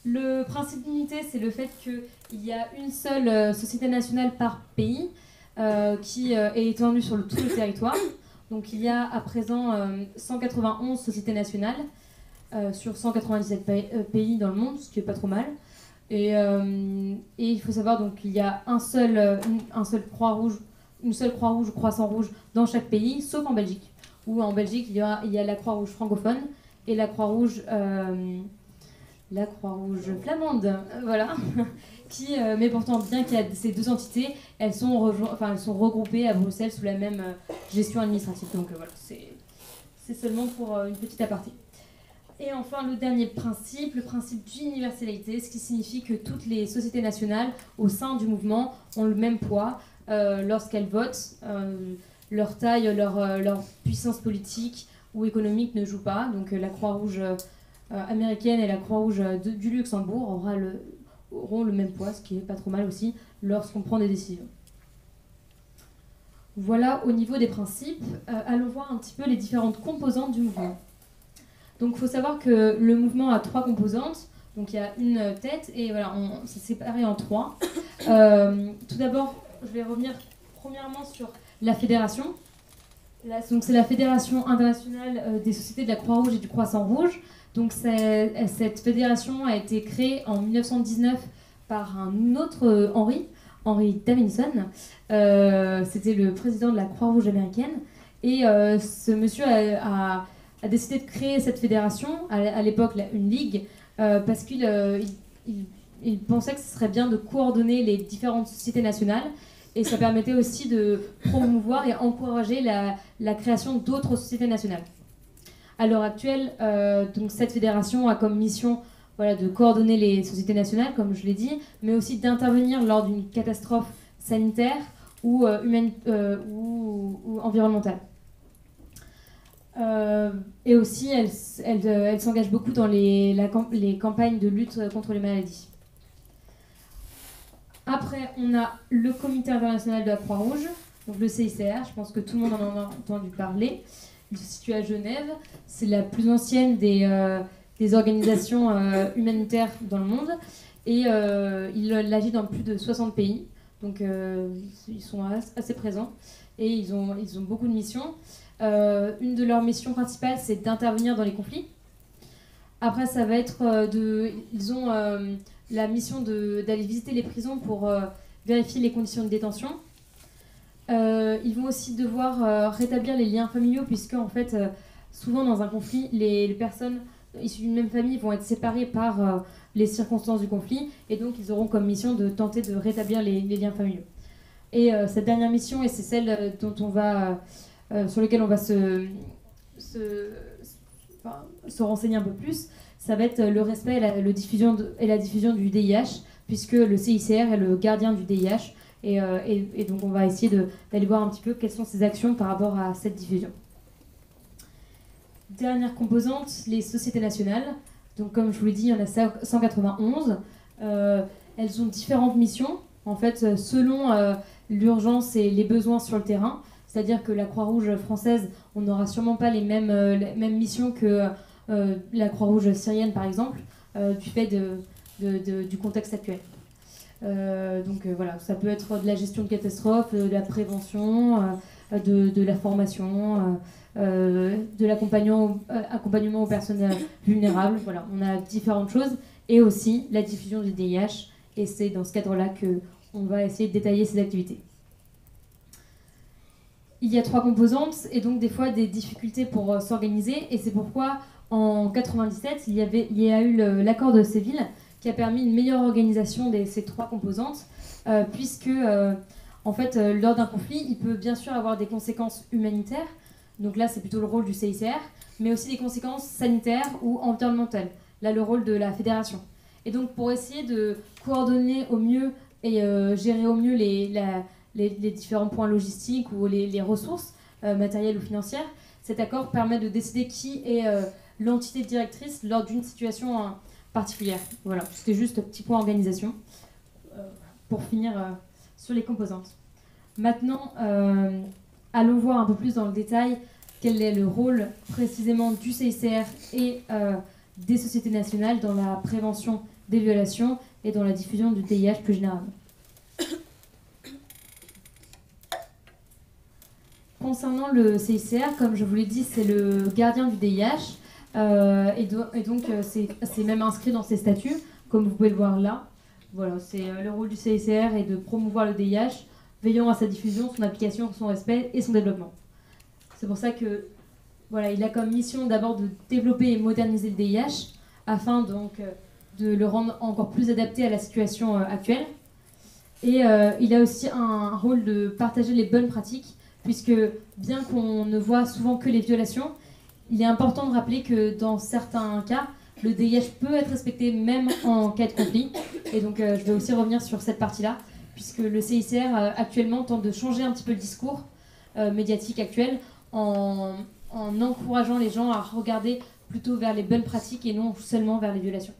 Le principe d'unité, c'est le fait qu'il y a une seule société nationale par pays qui est étendue sur tout le territoire. Donc il y a à présent 191 sociétés nationales sur 197 pays dans le monde, ce qui est pas trop mal. Et il faut savoir donc qu'il y a une seule Croix-Rouge ou Croissant-Rouge dans chaque pays, sauf en Belgique. Où en Belgique, il y a la Croix-Rouge francophone et la Croix-Rouge flamande, voilà. Mais pourtant, bien qu'il y ait ces deux entités, elles sont regroupées à Bruxelles sous la même gestion administrative. Donc voilà, c'est seulement pour une petite aparté. Et enfin, le dernier principe, le principe d'universalité, ce qui signifie que toutes les sociétés nationales au sein du mouvement ont le même poids lorsqu'elles votent. Leur taille, leur puissance politique ou économique ne jouent pas. Donc la Croix-Rouge américaine et la Croix-Rouge du Luxembourg auront le même poids, ce qui est pas trop mal aussi lorsqu'on prend des décisions. Voilà au niveau des principes. Allons voir un petit peu les différentes composantes du mouvement. Donc il faut savoir que le mouvement a 3 composantes. Donc il y a une tête et voilà, c'est séparé en 3. Tout d'abord, je vais revenir premièrement sur la fédération. Donc c'est la Fédération internationale des sociétés de la Croix-Rouge et du Croissant-Rouge. Donc cette fédération a été créée en 1919 par un autre Henry Davidson. C'était le président de la Croix-Rouge américaine. Et ce monsieur a décidé de créer cette fédération, à l'époque une ligue, parce qu'il il pensait que ce serait bien de coordonner les différentes sociétés nationales. Et ça permettait aussi de promouvoir et encourager la création d'autres sociétés nationales. À l'heure actuelle, donc cette fédération a comme mission de coordonner les sociétés nationales, comme je l'ai dit, mais aussi d'intervenir lors d'une catastrophe sanitaire ou environnementale. Et aussi, elle s'engage beaucoup dans les campagnes de lutte contre les maladies. Après, on a le Comité international de la Croix-Rouge, donc le CICR, je pense que tout le monde en a entendu parler. Il se situe à Genève, c'est la plus ancienne des organisations humanitaires dans le monde, et il agit dans plus de 60 pays, donc ils sont assez présents, et ils ont beaucoup de missions. Une de leurs missions principales, c'est d'intervenir dans les conflits. Après, ça va être ils ont la mission d'aller visiter les prisons pour vérifier les conditions de détention. Ils vont aussi devoir rétablir les liens familiaux, puisque en fait, souvent dans un conflit, les personnes issues d'une même famille vont être séparées par les circonstances du conflit, et donc ils auront comme mission de tenter de rétablir les liens familiaux. Et cette dernière mission, et c'est celle sur laquelle on va se renseigner un peu plus, ça va être le respect et la diffusion du DIH, puisque le CICR est le gardien du DIH, et donc on va essayer d'aller voir un petit peu quelles sont ses actions par rapport à cette diffusion. Dernière composante, les sociétés nationales. Donc comme je vous l'ai dit, il y en a 191. Elles ont différentes missions, en fait, selon l'urgence et les besoins sur le terrain. C'est-à-dire que la Croix-Rouge française, on n'aura sûrement pas les mêmes missions que la Croix-Rouge syrienne, par exemple, du fait du contexte actuel. Donc voilà, ça peut être de la gestion de catastrophes, de la prévention, de la formation, de l'accompagnement aux personnes vulnérables. Voilà, on a différentes choses, et aussi la diffusion du DIH, et c'est dans ce cadre-là qu'on va essayer de détailler ces activités. Il y a 3 composantes, et donc des fois des difficultés pour s'organiser, et c'est pourquoi en 1997, il y a eu l'accord de Séville qui a permis une meilleure organisation de ces 3 composantes, puisque en fait, lors d'un conflit, il peut bien sûr avoir des conséquences humanitaires, donc là c'est plutôt le rôle du CICR, mais aussi des conséquences sanitaires ou environnementales, là le rôle de la fédération. Et donc pour essayer de coordonner au mieux et gérer au mieux les différents points logistiques ou les ressources matérielles ou financières, cet accord permet de décider qui est l'entité directrice lors d'une situation particulière. Voilà, c'était juste un petit point organisation pour finir sur les composantes. Maintenant, allons voir un peu plus dans le détail quel est le rôle précisément du CICR et des sociétés nationales dans la prévention des violations et dans la diffusion du DIH plus généralement. Concernant le CICR, comme je vous l'ai dit, c'est le gardien du DIH, et donc c'est même inscrit dans ses statuts, comme vous pouvez le voir là. Voilà, c'est le rôle du CICR est de promouvoir le DIH, veillant à sa diffusion, son application, son respect et son développement. C'est pour ça que voilà, il a comme mission d'abord de développer et moderniser le DIH, afin donc de le rendre encore plus adapté à la situation actuelle. Et il a aussi un rôle de partager les bonnes pratiques, puisque bien qu'on ne voit souvent que les violations, il est important de rappeler que dans certains cas, le DIH peut être respecté même en cas de conflit. Et donc je vais aussi revenir sur cette partie-là, puisque le CICR actuellement tente de changer un petit peu le discours médiatique actuel en encourageant les gens à regarder plutôt vers les bonnes pratiques et non seulement vers les violations.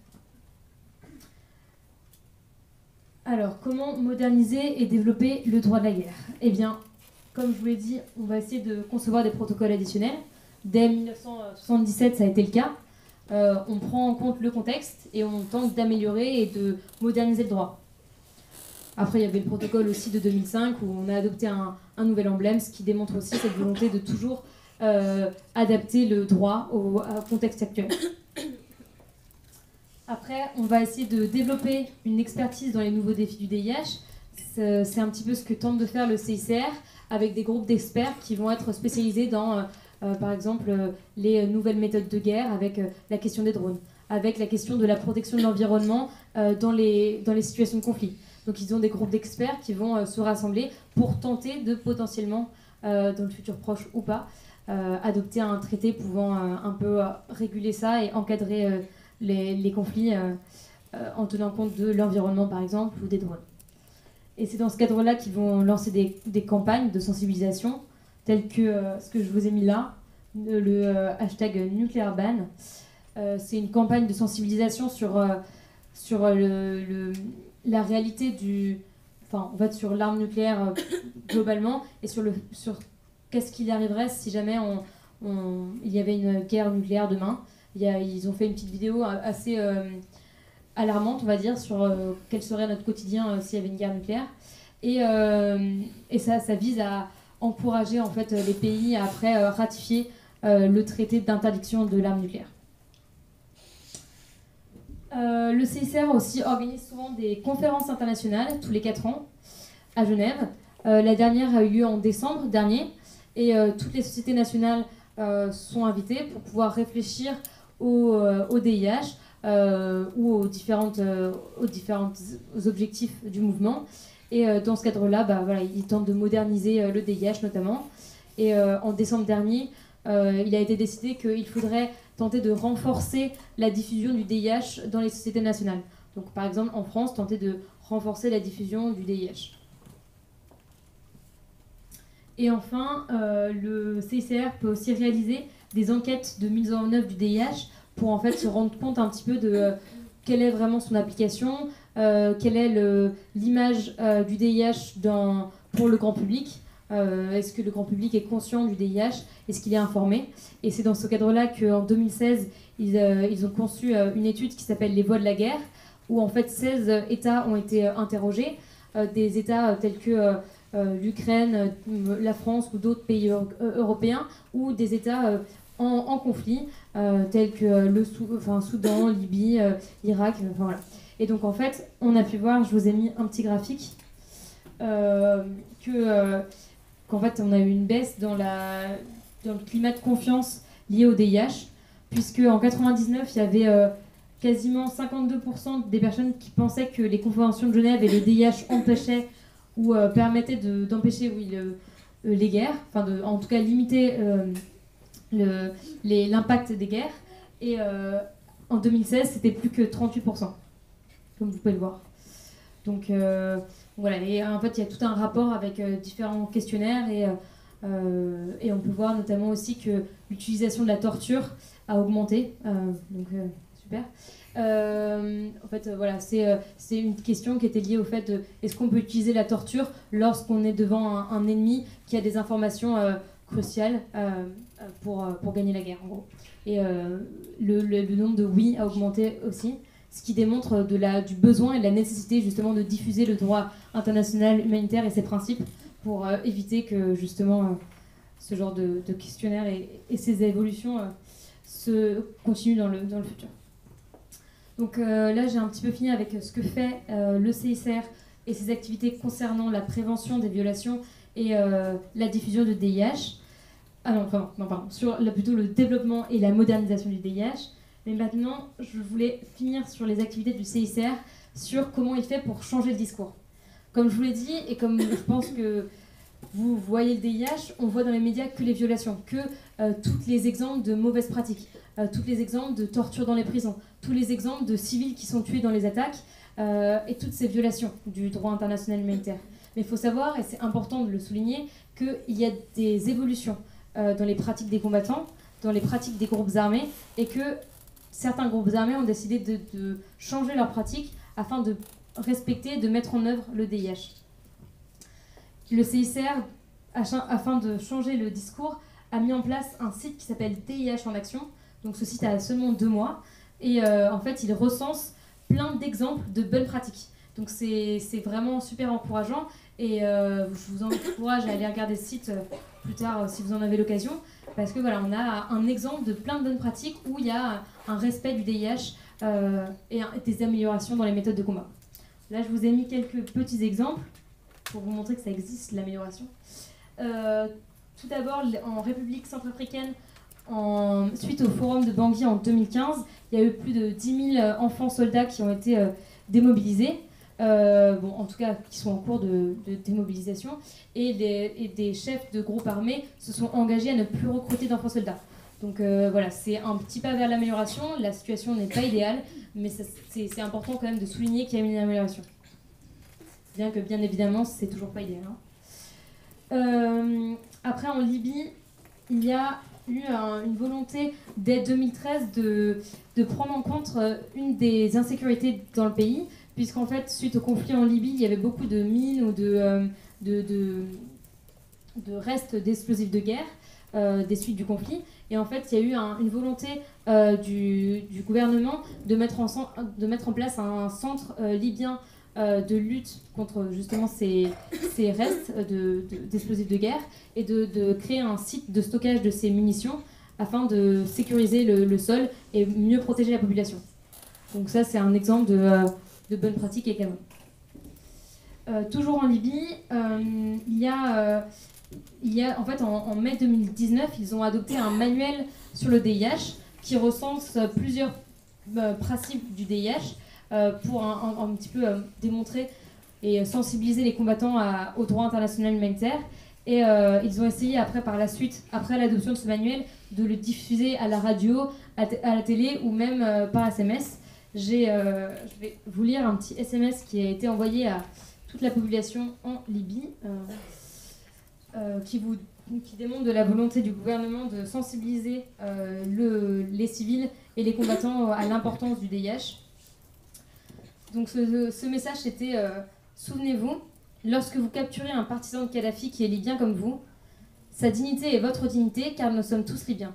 Alors, comment moderniser et développer le droit de la guerre ? Eh bien, comme je vous l'ai dit, on va essayer de concevoir des protocoles additionnels. Dès 1977, ça a été le cas. On prend en compte le contexte et on tente d'améliorer et de moderniser le droit. Après, il y avait le protocole aussi de 2005 où on a adopté un nouvel emblème, ce qui démontre aussi cette volonté de toujours adapter le droit au contexte actuel. Après, on va essayer de développer une expertise dans les nouveaux défis du DIH. C'est un petit peu ce que tente de faire le CICR, avec des groupes d'experts qui vont être spécialisés dans, par exemple, les nouvelles méthodes de guerre, avec la question des drones, avec la question de la protection de l'environnement dans les situations de conflit. Donc ils ont des groupes d'experts qui vont se rassembler pour tenter de potentiellement, dans le futur proche ou pas, adopter un traité pouvant un peu réguler ça et encadrer les conflits en tenant compte de l'environnement par exemple ou des drones. Et c'est dans ce cadre-là qu'ils vont lancer des campagnes de sensibilisation telles que ce que je vous ai mis là, le hashtag NuclearBan. C'est une campagne de sensibilisation sur la réalité sur l'arme nucléaire globalement et sur qu'est-ce qu'il arriverait si jamais il y avait une guerre nucléaire demain. Ils ont fait une petite vidéo assez alarmante, on va dire, sur quel serait notre quotidien s'il y avait une guerre nucléaire. Et ça vise à encourager en fait, les pays à après ratifier le traité d'interdiction de l'arme nucléaire. Le CICR aussi organise souvent des conférences internationales tous les 4 ans à Genève. La dernière a eu lieu en décembre dernier et toutes les sociétés nationales sont invitées pour pouvoir réfléchir au DIH ou aux différents objectifs du mouvement. Et dans ce cadre-là, ils tentent de moderniser le DIH notamment. Et en décembre dernier, il a été décidé qu'il faudrait tenter de renforcer la diffusion du DIH dans les sociétés nationales. Donc par exemple en France, tenter de renforcer la diffusion du DIH. Et enfin, le CICR peut aussi réaliser des enquêtes de mise en œuvre du DIH pour en fait se rendre compte un petit peu de quelle est vraiment son application, quelle est l'image du DIH pour le grand public. Est-ce que le grand public est conscient du DIH? Est-ce qu'il est informé? Et c'est dans ce cadre-là qu'en 2016, ils ont conçu une étude qui s'appelle Les voix de la guerre, où en fait 16 États ont été interrogés, des États tels que l'Ukraine, la France ou d'autres pays européens, ou des États en conflit, tels que Soudan, Libye, Irak, voilà. Et donc en fait, on a pu voir, je vous ai mis un petit graphique, qu'en fait on a eu une baisse dans le climat de confiance lié au DIH, puisque en 99 il y avait quasiment 52% des personnes qui pensaient que les conventions de Genève et le DIH empêchaient ou permettaient d'empêcher les guerres, en tout cas limiter l'impact des guerres. Et en 2016 c'était plus que 38%, comme vous pouvez le voir. Donc voilà, et en fait il y a tout un rapport avec différents questionnaires et on peut voir notamment aussi que l'utilisation de la torture a augmenté, donc super. En fait voilà, c'est une question qui était liée au fait de est-ce qu'on peut utiliser la torture lorsqu'on est devant un ennemi qui a des informations cruciales pour gagner la guerre en gros. Et le nombre de oui a augmenté aussi, ce qui démontre du besoin et de la nécessité justement de diffuser le droit international humanitaire et ses principes pour éviter que justement ce genre de questionnaire et ces évolutions se continuent dans le futur. Donc là j'ai un petit peu fini avec ce que fait le CICR et ses activités concernant la prévention des violations et la diffusion de DIH. Pardon, sur plutôt le développement et la modernisation du DIH. Mais maintenant, je voulais finir sur les activités du CICR, sur comment il fait pour changer le discours. Comme je vous l'ai dit, et comme je pense que vous voyez le DIH, on voit dans les médias que les violations, que tous les exemples de mauvaises pratiques, tous les exemples de torture dans les prisons, tous les exemples de civils qui sont tués dans les attaques, et toutes ces violations du droit international humanitaire. Mais il faut savoir, et c'est important de le souligner, qu'il y a des évolutions dans les pratiques des combattants, dans les pratiques des groupes armés, et que certains groupes armés ont décidé de changer leurs pratiques afin de respecter, de mettre en œuvre le DIH. Le CICR, afin de changer le discours, a mis en place un site qui s'appelle DIH en action. Donc ce site a seulement 2 mois. Et en fait, il recense plein d'exemples de bonnes pratiques. Donc c'est vraiment super encourageant. Et je vous encourage à aller regarder ce site plus tard si vous en avez l'occasion. Parce que voilà, on a un exemple de plein de bonnes pratiques où il y a un respect du DIH et des améliorations dans les méthodes de combat. Là, je vous ai mis quelques petits exemples pour vous montrer que ça existe, l'amélioration. Tout d'abord, en République centrafricaine, suite au forum de Bangui en 2015, il y a eu plus de 10 000 enfants soldats qui ont été démobilisés. En tout cas, qui sont en cours de démobilisation, et des chefs de groupes armés se sont engagés à ne plus recruter d'enfants soldats. Donc voilà, c'est un petit pas vers l'amélioration. La situation n'est pas idéale, mais c'est important quand même de souligner qu'il y a eu une amélioration. Bien que, bien évidemment, c'est toujours pas idéal. Après, en Libye, il y a eu une volonté dès 2013 de prendre en compte une des insécurités dans le pays, puisqu'en fait, suite au conflit en Libye, il y avait beaucoup de mines ou de restes d'explosifs de guerre, des suites du conflit. Et en fait, il y a eu une volonté du gouvernement de mettre en place un centre libyen de lutte contre justement ces restes d'explosifs de guerre, et de créer un site de stockage de ces munitions afin de sécuriser le sol et mieux protéger la population. Donc ça, c'est un exemple de bonne pratique également. Toujours en Libye, il y a en fait en mai 2019, ils ont adopté un manuel sur le DIH qui recense plusieurs principes du DIH pour un petit peu démontrer et sensibiliser les combattants au droit international humanitaire. Et ils ont essayé par la suite, après l'adoption de ce manuel, de le diffuser à la radio, à la télé ou même par SMS. Je vais vous lire un petit SMS qui a été envoyé à toute la population en Libye, qui démontre de la volonté du gouvernement de sensibiliser les civils et les combattants à l'importance du DIH. Donc ce message c'était souvenez-vous, lorsque vous capturez un partisan de Kadhafi qui est libyen comme vous, sa dignité est votre dignité car nous sommes tous libyens.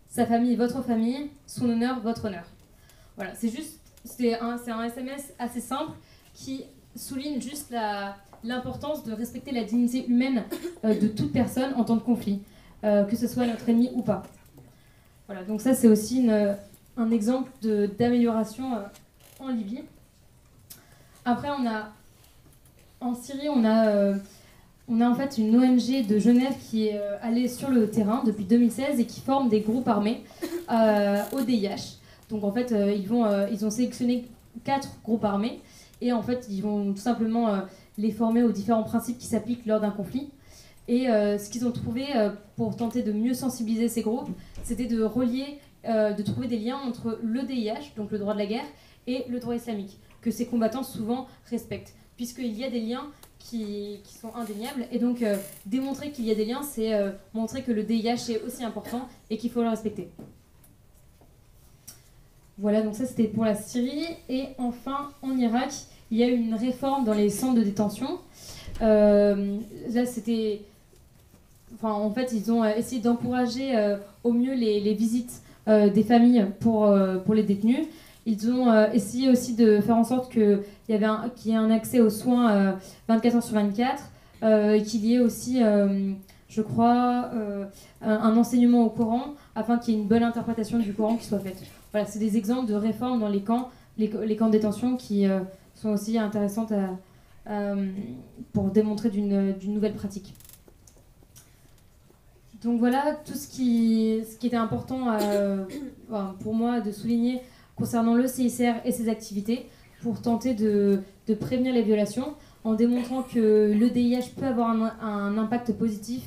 Sa famille est votre famille, son honneur votre honneur. Voilà, c'est un SMS assez simple qui souligne juste l'importance de respecter la dignité humaine de toute personne en temps de conflit, que ce soit notre ennemi ou pas. Voilà, donc ça c'est aussi un exemple d'amélioration en Libye. Après, en Syrie, on a en fait une ONG de Genève qui est allée sur le terrain depuis 2016 et qui forme des groupes armés au DIH. Donc en fait, ils ont sélectionné 4 groupes armés et en fait, ils vont tout simplement les former aux différents principes qui s'appliquent lors d'un conflit. Et ce qu'ils ont trouvé pour tenter de mieux sensibiliser ces groupes, c'était de trouver des liens entre le DIH, donc le droit de la guerre, et le droit islamique, que ces combattants souvent respectent, puisqu'il y a des liens qui sont indéniables. Et donc, démontrer qu'il y a des liens, c'est montrer que le DIH est aussi important et qu'il faut le respecter. Voilà, donc ça c'était pour la Syrie. Et enfin, en Irak, il y a eu une réforme dans les centres de détention. Là, c'était... Enfin, en fait, ils ont essayé d'encourager au mieux les visites des familles pour les détenus. Ils ont essayé aussi de faire en sorte qu'il y ait un accès aux soins 24 heures sur 24, et qu'il y ait aussi, je crois, un enseignement au Coran, afin qu'il y ait une bonne interprétation du Coran qui soit faite. Voilà, c'est des exemples de réformes dans les camps de détention qui sont aussi intéressantes pour démontrer d'une nouvelle pratique. Donc voilà tout ce qui était important pour moi de souligner concernant le CICR et ses activités pour tenter de prévenir les violations en démontrant que le DIH peut avoir un impact positif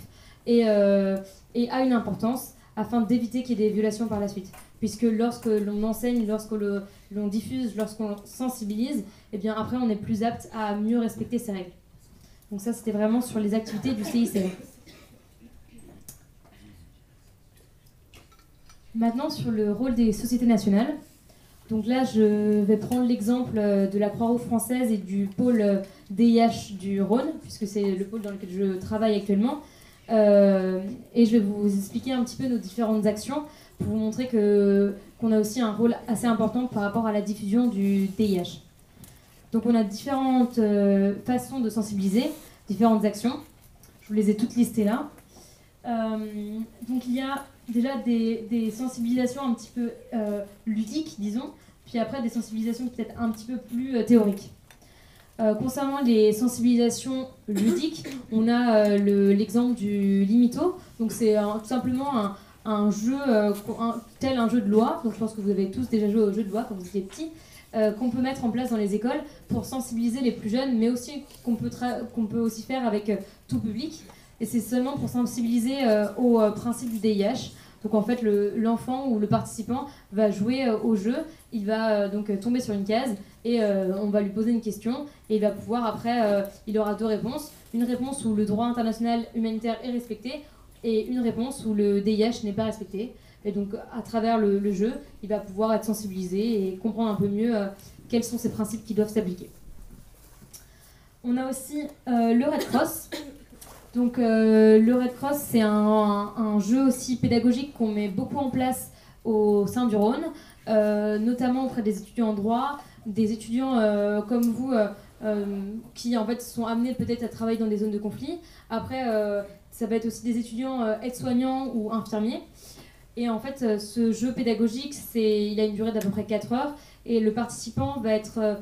et a une importance afin d'éviter qu'il y ait des violations par la suite. Puisque lorsque l'on enseigne, lorsque l'on diffuse, lorsqu'on sensibilise, eh bien après on est plus apte à mieux respecter ces règles. Donc ça c'était vraiment sur les activités du CICR. Maintenant sur le rôle des sociétés nationales. Donc là je vais prendre l'exemple de la Croix-Rouge française et du pôle DIH du Rhône, puisque c'est le pôle dans lequel je travaille actuellement. Et je vais vous expliquer un petit peu nos différentes actions pour vous montrer qu'on a aussi un rôle assez important par rapport à la diffusion du DIH. Donc on a différentes façons de sensibiliser, différentes actions. Je vous les ai toutes listées là. Donc il y a déjà des sensibilisations un petit peu ludiques, disons, puis après des sensibilisations peut-être un petit peu plus théoriques. Concernant les sensibilisations ludiques, on a l'exemple du Limito. Donc c'est tout simplement un jeu, tel un jeu de loi. Donc je pense que vous avez tous déjà joué au jeu de loi quand vous étiez petits, qu'on peut mettre en place dans les écoles pour sensibiliser les plus jeunes, mais aussi qu'on peut aussi faire avec tout public. Et c'est seulement pour sensibiliser au principe du DIH. Donc en fait, l'enfant ou le participant va jouer au jeu, il va donc tomber sur une case et on va lui poser une question et il va pouvoir après, il aura deux réponses. Une réponse où le droit international humanitaire est respecté et une réponse où le DIH n'est pas respecté. Et donc à travers le jeu, il va pouvoir être sensibilisé et comprendre un peu mieux quels sont ces principes qui doivent s'appliquer. On a aussi le Red Cross. Donc le Red Cross, c'est un jeu aussi pédagogique qu'on met beaucoup en place au sein du Rhône, notamment auprès des étudiants en droit, des étudiants comme vous qui en fait sont amenés peut-être à travailler dans des zones de conflit. Après, ça va être aussi des étudiants aides-soignants ou infirmiers. Et en fait, ce jeu pédagogique, il a une durée d'à peu près 4 heures et le participant va être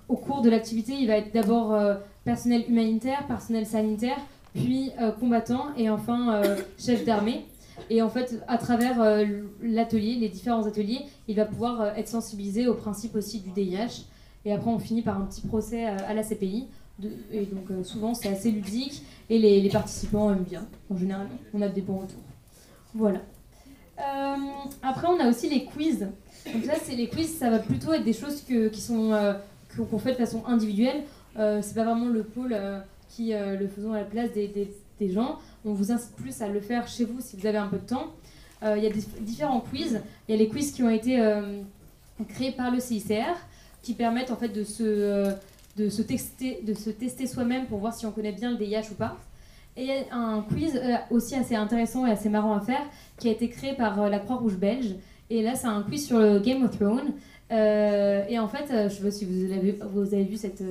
au cours de l'activité, il va être d'abord personnel humanitaire, personnel sanitaire, puis combattant et enfin chef d'armée. Et en fait, à travers l'atelier, les différents ateliers, il va pouvoir être sensibilisé au principe aussi du DIH. Et après, on finit par un petit procès à la CPI. Et donc souvent, c'est assez ludique et les participants aiment bien. En général, on a des bons retours. Voilà. Après, on a aussi les quiz. Donc là, les quiz, ça va plutôt être des choses qu'on fait de façon individuelle. C'est pas vraiment le pôle qui le faisons à la place des gens. On vous incite plus à le faire chez vous si vous avez un peu de temps. Il y a différents quiz. Il y a les quiz qui ont été créés par le CICR qui permettent en fait de se tester soi-même pour voir si on connaît bien le DIH ou pas. Et il y a un quiz aussi assez intéressant et assez marrant à faire qui a été créé par la Croix-Rouge belge. Et là, c'est un quiz sur le Game of Thrones. Et en fait, je ne sais pas si vous avez vu cette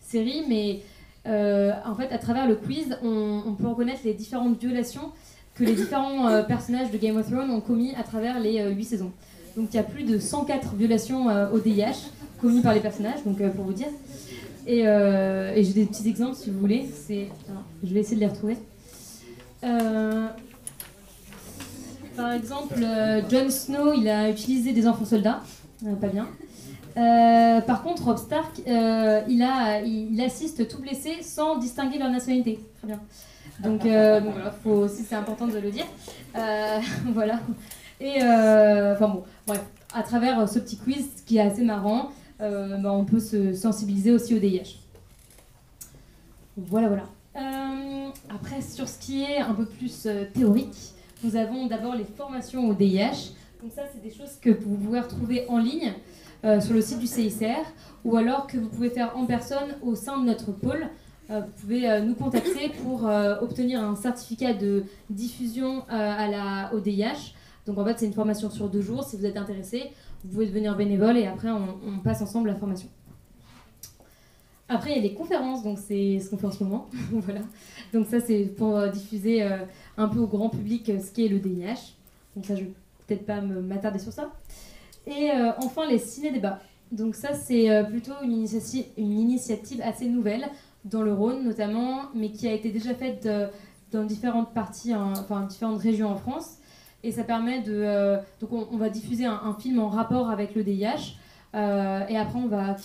série, mais en fait, à travers le quiz, on peut reconnaître les différentes violations que les différents personnages de Game of Thrones ont commis à travers les 8 saisons. Donc il y a plus de 104 violations au DIH commises par les personnages, donc pour vous dire. Et j'ai des petits exemples si vous voulez. Je vais essayer de les retrouver. Par exemple, Jon Snow, il a utilisé des enfants soldats. Pas bien. Par contre, Robb Stark, il assiste tout blessé sans distinguer leur nationalité. Très bien. Donc, bon, voilà, c'est important de le dire. Voilà. Et enfin bon, bref, à travers ce petit quiz, ce qui est assez marrant, on peut se sensibiliser aussi au DIH. Voilà. Après, sur ce qui est un peu plus théorique, nous avons d'abord les formations au DIH. Donc ça, c'est des choses que vous pouvez retrouver en ligne sur le site du CICR ou alors que vous pouvez faire en personne au sein de notre pôle. Vous pouvez nous contacter pour obtenir un certificat de diffusion au DIH. Donc en fait, c'est une formation sur 2 jours. Si vous êtes intéressé, vous pouvez devenir bénévole et après, on passe ensemble la formation. Après, il y a les conférences, donc c'est ce qu'on fait en ce moment. Voilà. Donc ça, c'est pour diffuser un peu au grand public ce qu'est le DIH. Donc ça, je vais peut-être pas m'attarder sur ça. Et enfin, les ciné-débats. Donc ça, c'est plutôt une initiative assez nouvelle, dans le Rhône notamment, mais qui a été déjà faite dans différentes parties, différentes régions en France. Et ça permet donc on va diffuser un film en rapport avec le DIH. Et après, on va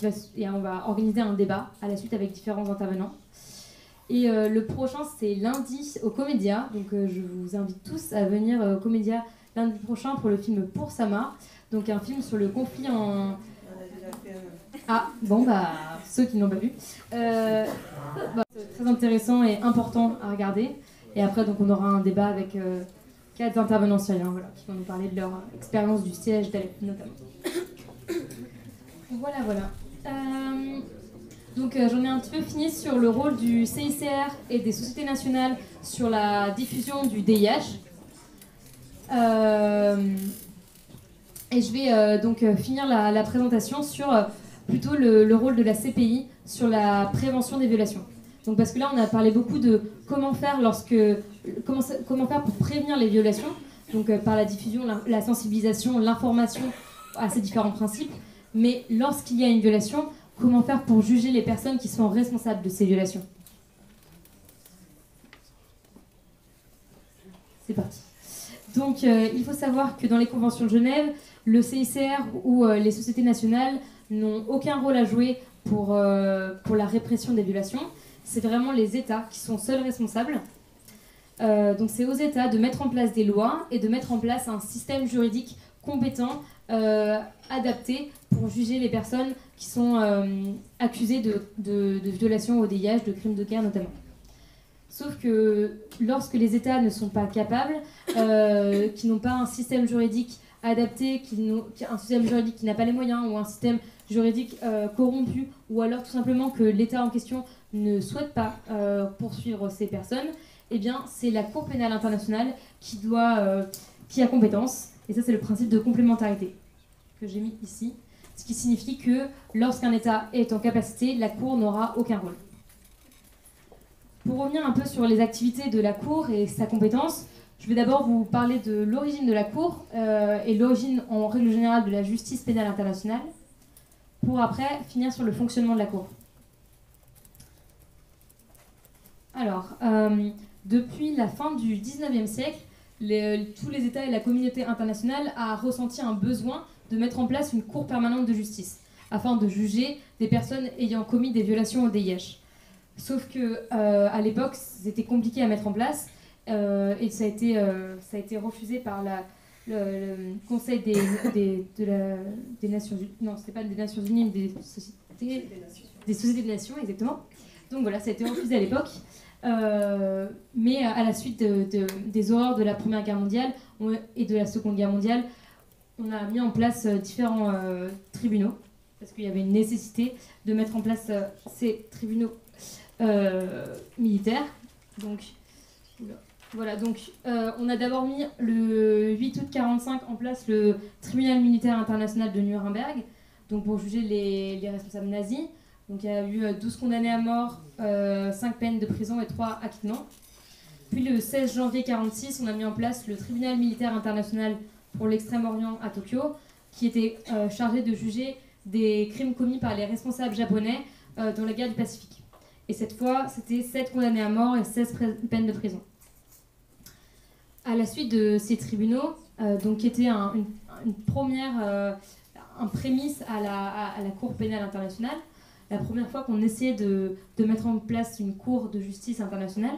organiser un débat à la suite avec différents intervenants. Et le prochain, c'est lundi au Comédia. Donc je vous invite tous à venir au Comédia lundi prochain pour le film Pour Sama. Donc un film sur le conflit en... Ah, bon, ceux qui n'ont pas vu. C'est très intéressant et important à regarder. Et après, donc, on aura un débat avec 4 intervenants syriens qui vont nous parler de leur expérience du siège d'Alep, notamment. Voilà. Donc j'en ai un petit peu fini sur le rôle du CICR et des sociétés nationales sur la diffusion du DIH. Et je vais donc finir la présentation sur plutôt le rôle de la CPI sur la prévention des violations. Donc parce que là on a parlé beaucoup de comment faire pour prévenir les violations, donc par la diffusion, la sensibilisation, l'information à ces différents principes, mais lorsqu'il y a une violation, comment faire pour juger les personnes qui sont responsables de ces violations? C'est parti. Donc, il faut savoir que dans les conventions de Genève, le CICR ou les sociétés nationales n'ont aucun rôle à jouer pour la répression des violations. C'est vraiment les États qui sont seuls responsables. Donc, c'est aux États de mettre en place des lois et de mettre en place un système juridique compétent, adapté pour juger les personnes qui sont accusées de violations au VIH, de crimes de guerre notamment. Sauf que lorsque les États ne sont pas capables, qui n'ont pas un système juridique adapté, un système juridique qui n'a pas les moyens, ou un système juridique corrompu, ou alors tout simplement que l'État en question ne souhaite pas poursuivre ces personnes, eh bien c'est la Cour pénale internationale qui a compétence. Et ça, c'est le principe de complémentarité que j'ai mis ici, ce qui signifie que lorsqu'un État est en capacité, la Cour n'aura aucun rôle. Pour revenir un peu sur les activités de la Cour et sa compétence, je vais d'abord vous parler de l'origine de la Cour et l'origine en règle générale de la justice pénale internationale, pour après finir sur le fonctionnement de la Cour. Alors, depuis la fin du 19e siècle, tous les États et la communauté internationale a ressenti un besoin de mettre en place une Cour permanente de justice, afin de juger des personnes ayant commis des violations au VIH. Sauf que à l'époque, c'était compliqué à mettre en place et ça a été refusé par le Conseil des Nations Unies. Non, c'était pas des Nations Unies, mais des Sociétés des Nations, exactement. Donc voilà, ça a été refusé à l'époque. Mais à la suite des horreurs de la Première Guerre mondiale et de la Seconde Guerre mondiale, on a mis en place différents tribunaux, parce qu'il y avait une nécessité de mettre en place ces tribunaux militaires. Donc, voilà, donc on a d'abord mis le 8 août 1945 en place le tribunal militaire international de Nuremberg, donc pour juger les responsables nazis. Donc il y a eu 12 condamnés à mort, 5 peines de prison et 3 acquittements. Puis le 16 janvier 1946, on a mis en place le tribunal militaire international pour l'Extrême-Orient à Tokyo, qui était chargé de juger des crimes commis par les responsables japonais dans la guerre du Pacifique. Et cette fois, c'était 7 condamnés à mort et 16 peines de prison. À la suite de ces tribunaux, donc qui était une première, un prémisse à la Cour pénale internationale, la première fois qu'on essayait de mettre en place une Cour de justice internationale,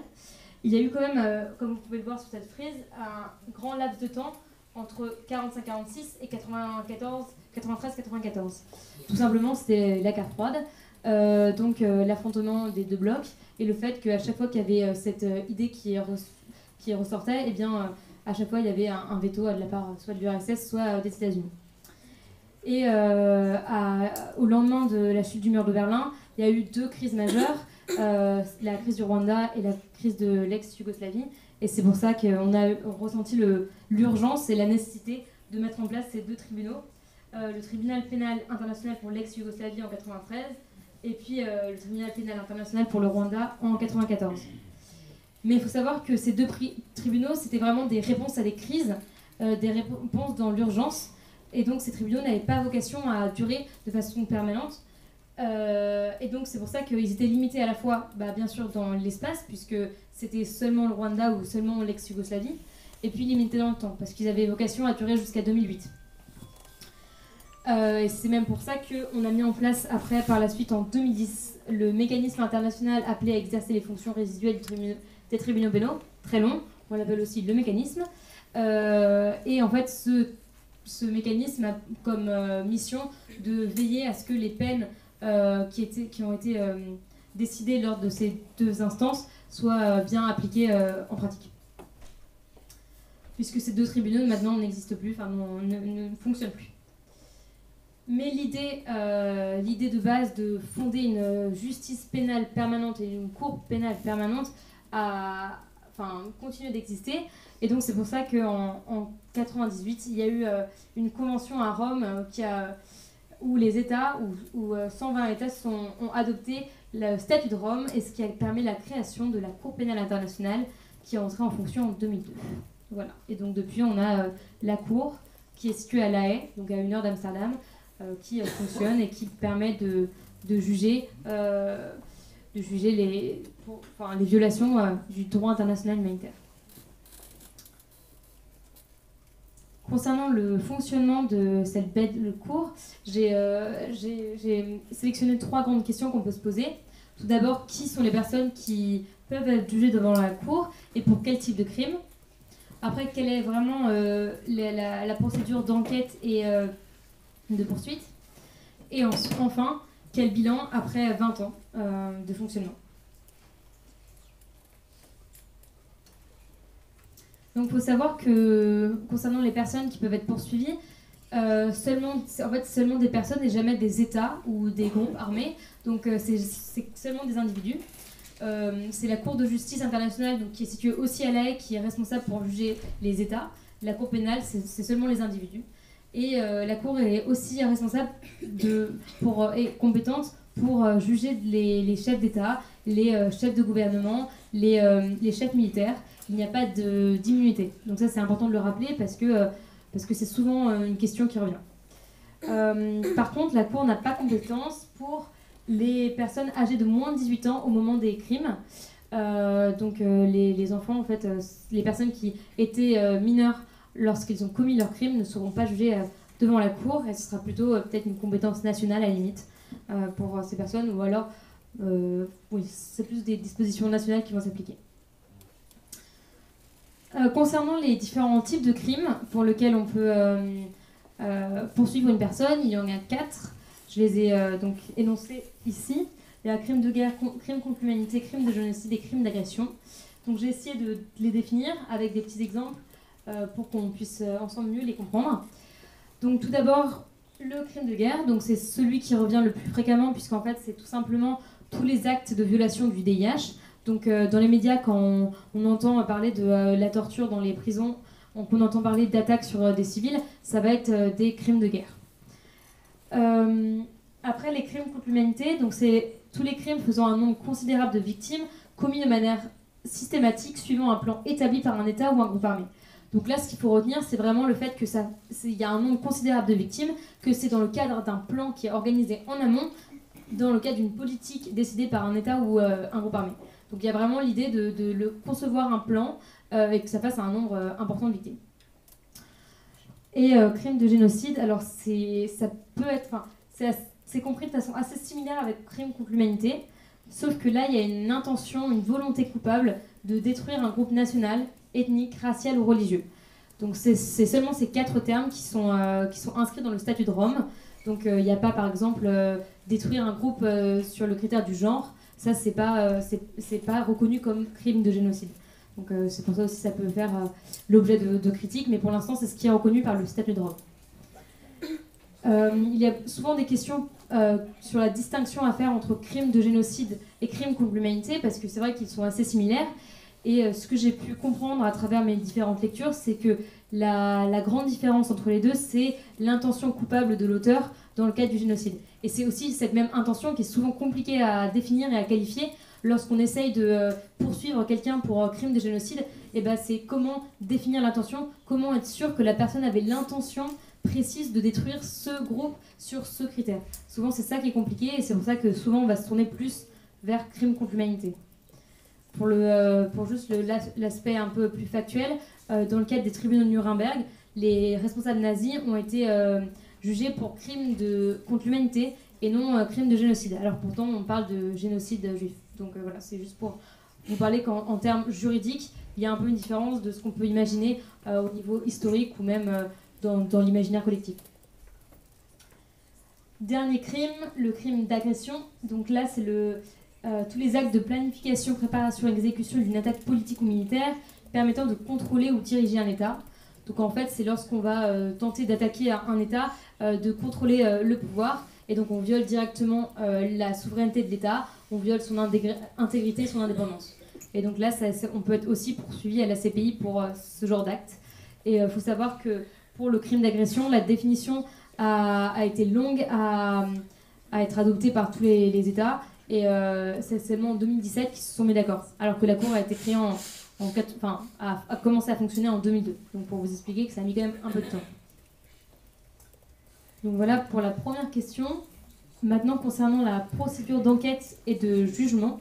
il y a eu quand même, comme vous pouvez le voir sur cette frise, un grand laps de temps entre 45-46 et 93-94. Tout simplement, c'était la guerre froide, donc l'affrontement des deux blocs, et le fait qu'à chaque fois qu'il y avait cette idée qui ressortait, eh bien, à chaque fois il y avait un veto de la part soit de l'URSS, soit des États-Unis. Et au lendemain de la chute du mur de Berlin, il y a eu 2 crises majeures, la crise du Rwanda et la crise de l'ex-Yougoslavie. Et c'est pour ça qu'on a ressenti l'urgence et la nécessité de mettre en place ces 2 tribunaux. Le tribunal pénal international pour l'ex-Yougoslavie en 1993 et puis le tribunal pénal international pour le Rwanda en 1994. Mais il faut savoir que ces 2 tribunaux, c'était vraiment des réponses à des crises, des réponses dans l'urgence. Et donc ces tribunaux n'avaient pas vocation à durer de façon permanente. Et donc c'est pour ça qu'ils étaient limités à la fois, bien sûr, dans l'espace, puisque c'était seulement le Rwanda ou seulement l'ex-Yougoslavie, et puis limités dans le temps, parce qu'ils avaient vocation à durer jusqu'à 2008. Et c'est même pour ça qu'on a mis en place, après, par la suite, en 2010, le mécanisme international appelé à exercer les fonctions résiduelles des tribunaux pénaux, très long, on l'appelle aussi le mécanisme. Et en fait, ce mécanisme a comme mission de veiller à ce que les peines qui ont été décidées lors de ces 2 instances soient bien appliquées en pratique. Puisque ces 2 tribunaux maintenant n'existent plus, enfin ne fonctionnent plus. Mais l'idée de base de fonder une justice pénale permanente et une cour pénale permanente a continué d'exister. Et donc c'est pour ça qu'en 1998, il y a eu une convention à Rome où les États, où 120 États ont adopté le statut de Rome, et ce qui a permis la création de la Cour pénale internationale qui est entrée en fonction en 2002. Voilà. Et donc depuis, on a la Cour qui est situé à La Haye, donc à 1 heure d'Amsterdam, qui fonctionne et qui permet de juger les violations du droit international humanitaire. Concernant le fonctionnement de cette belle cour, j'ai sélectionné 3 grandes questions qu'on peut se poser. Tout d'abord, qui sont les personnes qui peuvent être jugées devant la cour et pour quel type de crime? Après, quelle est vraiment la procédure d'enquête et de poursuite? Et enfin, quel bilan après 20 ans de fonctionnement? Donc, il faut savoir que concernant les personnes qui peuvent être poursuivies, seulement des personnes et jamais des États ou des groupes armés. Donc, c'est seulement des individus. C'est la Cour de justice internationale, donc, qui est située aussi à La Haye, qui est responsable pour juger les États. La Cour pénale, c'est seulement les individus. Et la Cour est aussi responsable et compétente pour juger les chefs d'État, les chefs de gouvernement, les chefs militaires. Il n'y a pas d'immunité. Donc ça, c'est important de le rappeler parce que c'est souvent une question qui revient. Par contre, la Cour n'a pas compétence pour les personnes âgées de moins de 18 ans au moment des crimes. Les enfants, en fait, les personnes qui étaient mineures lorsqu'ils ont commis leurs crimes ne seront pas jugées devant la Cour, et ce sera plutôt peut-être une compétence nationale à la limite pour ces personnes, ou alors c'est plus des dispositions nationales qui vont s'appliquer. Concernant les différents types de crimes pour lesquels on peut poursuivre une personne, il y en a 4. Je les ai donc énoncés ici. Il y a crime de guerre, crime contre l'humanité, crime de génocide et crime d'agression. Donc j'ai essayé de les définir avec des petits exemples pour qu'on puisse ensemble mieux les comprendre. Donc tout d'abord, le crime de guerre, donc c'est celui qui revient le plus fréquemment puisqu'en fait c'est tout simplement tous les actes de violation du DIH. Donc dans les médias, quand on entend parler de la torture dans les prisons, qu'on entend parler d'attaques sur des civils, ça va être des crimes de guerre. Après, les crimes contre l'humanité, donc c'est tous les crimes faisant un nombre considérable de victimes commis de manière systématique suivant un plan établi par un État ou un groupe armé. Donc là, ce qu'il faut retenir, c'est vraiment le fait qu'il y a un nombre considérable de victimes, que c'est dans le cadre d'un plan qui est organisé en amont, dans le cadre d'une politique décidée par un État ou un groupe armé. Donc il y a vraiment l'idée de concevoir un plan et que ça fasse un nombre important de victimes. Et crime de génocide, alors c'est compris de façon assez similaire avec crime contre l'humanité, sauf que là il y a une intention, une volonté coupable de détruire un groupe national, ethnique, racial ou religieux. Donc c'est seulement ces 4 termes qui sont inscrits dans le statut de Rome. Donc il n'y a pas par exemple détruire un groupe sur le critère du genre. Ça, c'est pas reconnu comme crime de génocide. Donc c'est pour ça aussi que ça peut faire l'objet de critiques, mais pour l'instant, c'est ce qui est reconnu par le statut de Rome. Il y a souvent des questions sur la distinction à faire entre crime de génocide et crime contre l'humanité, parce que c'est vrai qu'ils sont assez similaires. Et ce que j'ai pu comprendre à travers mes différentes lectures, c'est que la grande différence entre les deux, c'est l'intention coupable de l'auteur dans le cadre du génocide. Et c'est aussi cette même intention qui est souvent compliquée à définir et à qualifier lorsqu'on essaye de poursuivre quelqu'un pour crime de génocide. Et ben c'est comment définir l'intention, comment être sûr que la personne avait l'intention précise de détruire ce groupe sur ce critère. Souvent c'est ça qui est compliqué et c'est pour ça que souvent on va se tourner plus vers crime contre l'humanité. Pour juste l'aspect un peu plus factuel, dans le cadre des tribunaux de Nuremberg, les responsables nazis ont été jugés pour crime contre l'humanité et non crime de génocide. Alors pourtant, on parle de génocide juif. Donc voilà, c'est juste pour vous parler qu'en termes juridiques, il y a un peu une différence de ce qu'on peut imaginer au niveau historique ou même dans l'imaginaire collectif. Dernier crime, le crime d'agression. Donc là, c'est tous les actes de planification, préparation et exécution d'une attaque politique ou militaire permettant de contrôler ou diriger un État. Donc en fait, c'est lorsqu'on va tenter d'attaquer un État, de contrôler le pouvoir, et donc on viole directement la souveraineté de l'État, on viole son intégrité et son indépendance. Et donc là, on peut être aussi poursuivi à la CPI pour ce genre d'acte. Et il faut savoir que pour le crime d'agression, la définition a été longue à être adoptée par tous les États, et c'est seulement en 2017 qu'ils se sont mis d'accord, alors que la Cour a été créée a commencé à fonctionner en 2002. Donc pour vous expliquer que ça a mis quand même un peu de temps. Donc voilà pour la première question. Maintenant, concernant la procédure d'enquête et de jugement,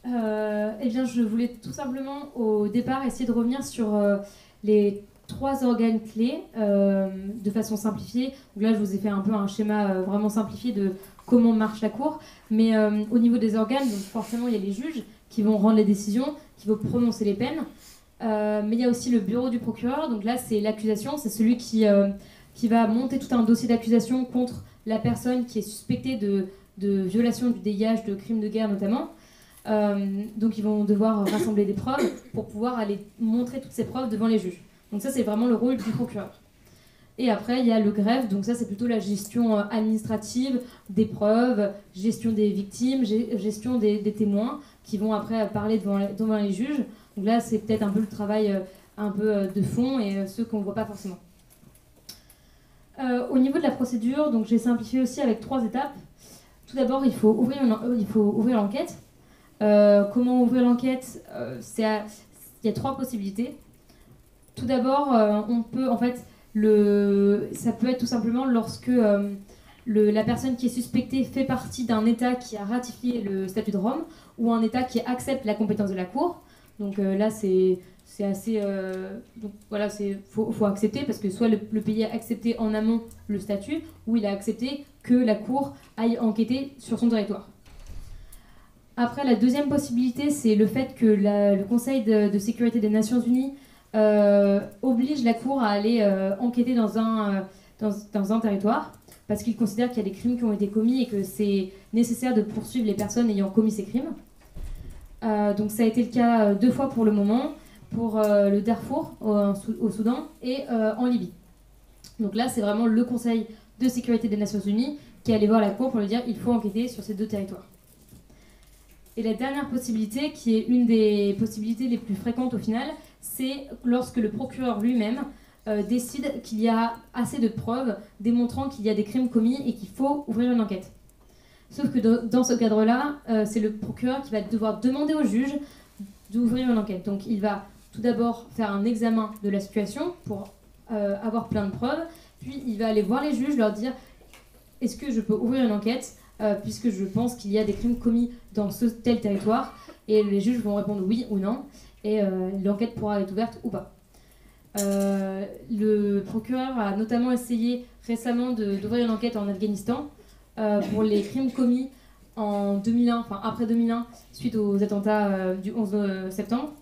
eh bien, je voulais tout simplement au départ essayer de revenir sur les 3 organes clés de façon simplifiée. Donc là, je vous ai fait un peu un schéma vraiment simplifié de comment marche la cour. Mais au niveau des organes, donc forcément, il y a les juges qui vont rendre les décisions, qui vont prononcer les peines. Mais il y a aussi le bureau du procureur. Donc là, c'est l'accusation, c'est celui qui va monter tout un dossier d'accusation contre la personne qui est suspectée de violation du DIH, de crimes de guerre notamment. Donc ils vont devoir rassembler des preuves pour pouvoir aller montrer toutes ces preuves devant les juges. Donc ça, c'est vraiment le rôle du procureur. Et après, il y a le greffe, donc ça, c'est plutôt la gestion administrative des preuves, gestion des victimes, gestion des témoins qui vont après parler devant les juges. Donc là, c'est peut-être un peu le travail un peu de fond et ceux qu'on ne voit pas forcément. Au niveau de la procédure, donc j'ai simplifié aussi avec 3 étapes. Tout d'abord, il faut ouvrir l'enquête. Comment ouvrir l'enquête? Il y a 3 possibilités. Tout d'abord, on peut, en fait, ça peut être tout simplement lorsque la personne qui est suspectée fait partie d'un État qui a ratifié le statut de Rome ou un État qui accepte la compétence de la Cour. Donc là, c'est assez... donc voilà, faut accepter parce que soit le pays a accepté en amont le statut ou il a accepté que la Cour aille enquêter sur son territoire. Après, la deuxième possibilité, c'est le fait que le Conseil de sécurité des Nations Unies oblige la Cour à aller enquêter dans un territoire parce qu'il considère qu'il y a des crimes qui ont été commis et que c'est nécessaire de poursuivre les personnes ayant commis ces crimes. Donc ça a été le cas 2 fois pour le moment, pour le Darfour au Soudan et en Libye. Donc là, c'est vraiment le Conseil de sécurité des Nations Unies qui est allé voir la Cour pour lui dire qu'il faut enquêter sur ces 2 territoires. Et la dernière possibilité, qui est une des possibilités les plus fréquentes au final, c'est lorsque le procureur lui-même décide qu'il y a assez de preuves démontrant qu'il y a des crimes commis et qu'il faut ouvrir une enquête. Sauf que dans ce cadre-là, c'est le procureur qui va devoir demander au juge d'ouvrir une enquête. Donc il va tout d'abord faire un examen de la situation pour avoir plein de preuves, puis il va aller voir les juges, leur dire « Est-ce que je peux ouvrir une enquête puisque je pense qu'il y a des crimes commis dans ce tel territoire ?» Et les juges vont répondre oui ou non, et l'enquête pourra être ouverte ou pas. Le procureur a notamment essayé récemment d'ouvrir une enquête en Afghanistan pour les crimes commis en 2001, enfin après 2001, suite aux attentats du 11 septembre.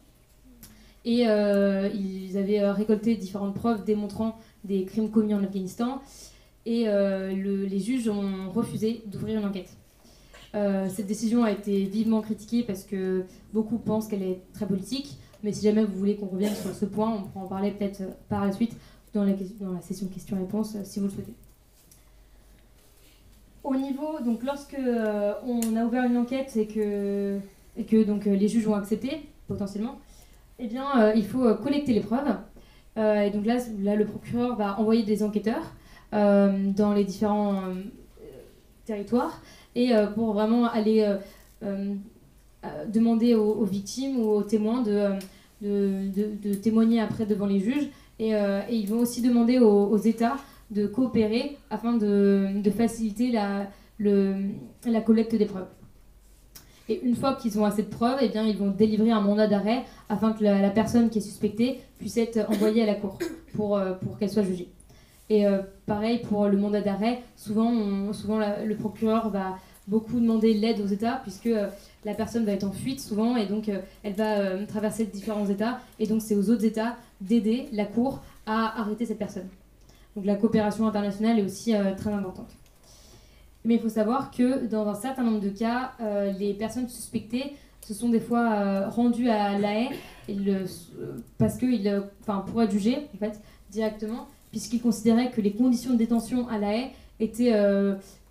Et ils avaient récolté différentes preuves démontrant des crimes commis en Afghanistan. Et les juges ont refusé d'ouvrir une enquête. Cette décision a été vivement critiquée parce que beaucoup pensent qu'elle est très politique. Mais si jamais vous voulez qu'on revienne sur ce point, on pourra en parler peut-être par la suite dans la session questions-réponses si vous le souhaitez. Au niveau, donc lorsque on a ouvert une enquête et que donc, les juges ont accepté, potentiellement, eh bien, il faut collecter les preuves. Et donc là, le procureur va envoyer des enquêteurs dans les différents territoires et pour vraiment aller demander aux victimes ou aux témoins de témoigner après devant les juges. Et ils vont aussi demander aux États de coopérer afin de faciliter la collecte des preuves. Et une fois qu'ils ont assez de preuves, eh bien, ils vont délivrer un mandat d'arrêt afin que la personne qui est suspectée puisse être envoyée à la cour pour qu'elle soit jugée. Et pareil pour le mandat d'arrêt, souvent le procureur va beaucoup demander l'aide aux États puisque la personne va être en fuite souvent et donc elle va traverser différents États et donc c'est aux autres États d'aider la cour à arrêter cette personne. Donc la coopération internationale est aussi très importante. Mais il faut savoir que dans un certain nombre de cas, les personnes suspectées se sont des fois rendues à La Haye parce qu'ils pour être jugés en fait, directement, puisqu'ils considéraient que les conditions de détention à La Haye étaient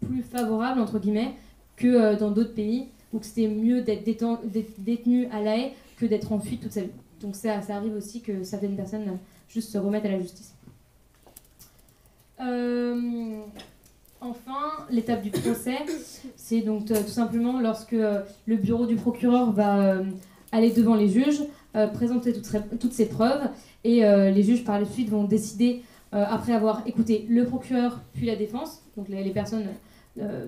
plus favorables, entre guillemets, que dans d'autres pays, où c'était mieux d'être détenu à La Haye que d'être en fuite toute sa vie. Donc ça arrive aussi que certaines personnes juste se remettent à la justice. Enfin, l'étape du procès, c'est donc tout simplement lorsque le bureau du procureur va aller devant les juges, présenter toutes ces preuves, et les juges par la suite vont décider après avoir écouté le procureur puis la défense, donc les personnes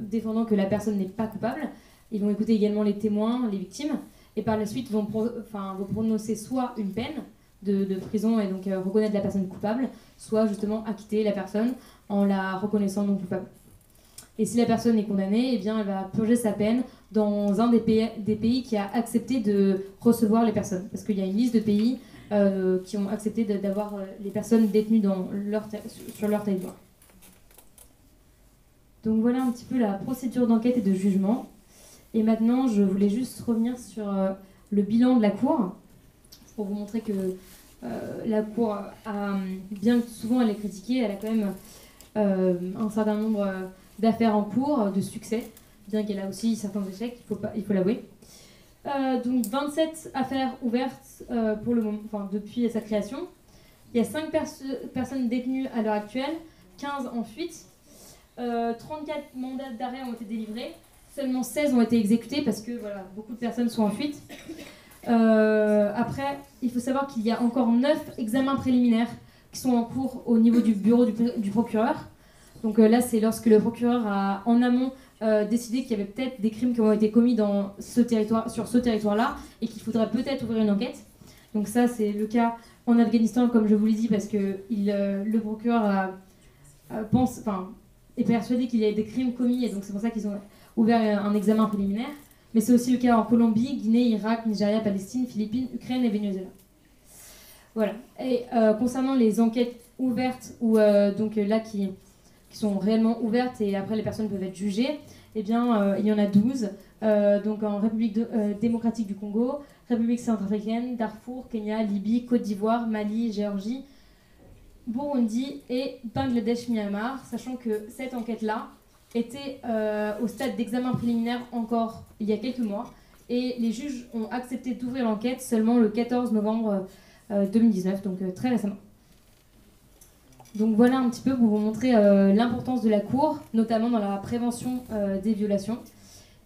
défendant que la personne n'est pas coupable. Ils vont écouter également les témoins, les victimes, et par la suite vont prononcer soit une peine de prison et donc reconnaître la personne coupable, soit justement acquitter la personne en la reconnaissant non coupable. Et si la personne est condamnée, eh bien, elle va purger sa peine dans un des pays qui a accepté de recevoir les personnes. Parce qu'il y a une liste de pays qui ont accepté d'avoir les personnes détenues sur leur territoire. Donc voilà un petit peu la procédure d'enquête et de jugement. Et maintenant, je voulais juste revenir sur le bilan de la Cour, pour vous montrer que la Cour, bien que souvent elle est critiquée, elle a quand même un certain nombre d'affaires en cours, de succès, bien qu'elle a aussi certains échecs, il faut l'avouer. Donc 27 affaires ouvertes pour le moment, depuis sa création. Il y a 5 personnes détenues à l'heure actuelle, 15 en fuite, 34 mandats d'arrêt ont été délivrés, seulement 16 ont été exécutés parce que voilà, beaucoup de personnes sont en fuite. Après, il faut savoir qu'il y a encore 9 examens préliminaires qui sont en cours au niveau du bureau du procureur. Donc là, c'est lorsque le procureur a en amont décidé qu'il y avait peut-être des crimes qui ont été commis sur ce territoire-là et qu'il faudrait peut-être ouvrir une enquête. Donc ça, c'est le cas en Afghanistan, comme je vous l'ai dit, parce que le procureur est persuadé qu'il y a des crimes commis et donc c'est pour ça qu'ils ont ouvert un examen préliminaire. Mais c'est aussi le cas en Colombie, Guinée, Irak, Nigeria, Palestine, Philippines, Ukraine et Venezuela. Voilà. Et concernant les enquêtes ouvertes, ou donc là qui sont réellement ouvertes et après les personnes peuvent être jugées, eh bien, il y en a 12. Donc en République démocratique du Congo, République centrafricaine, Darfour, Kenya, Libye, Côte d'Ivoire, Mali, Géorgie, Burundi et Bangladesh-Myanmar, sachant que cette enquête-là était au stade d'examen préliminaire encore il y a quelques mois et les juges ont accepté d'ouvrir l'enquête seulement le 14 novembre 2019, donc très récemment. Donc voilà un petit peu pour vous montrer l'importance de la Cour, notamment dans la prévention des violations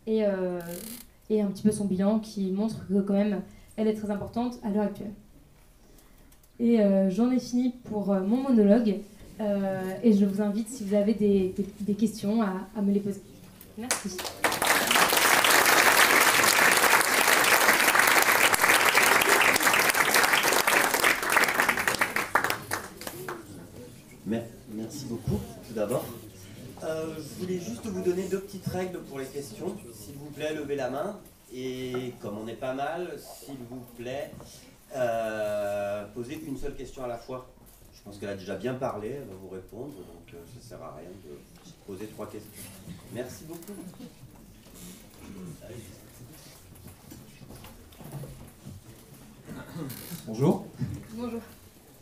et un petit peu son bilan qui montre que quand même elle est très importante à l'heure actuelle. Et j'en ai fini pour mon monologue et je vous invite, si vous avez des questions, à me les poser. Merci. Merci beaucoup, tout d'abord. Je voulais juste vous donner 2 petites règles pour les questions. S'il vous plaît, levez la main. Et comme on est pas mal, s'il vous plaît, posez une seule question à la fois. Je pense qu'elle a déjà bien parlé, elle va vous répondre, donc ça ne sert à rien de poser 3 questions. Merci beaucoup. Bonjour. Bonjour.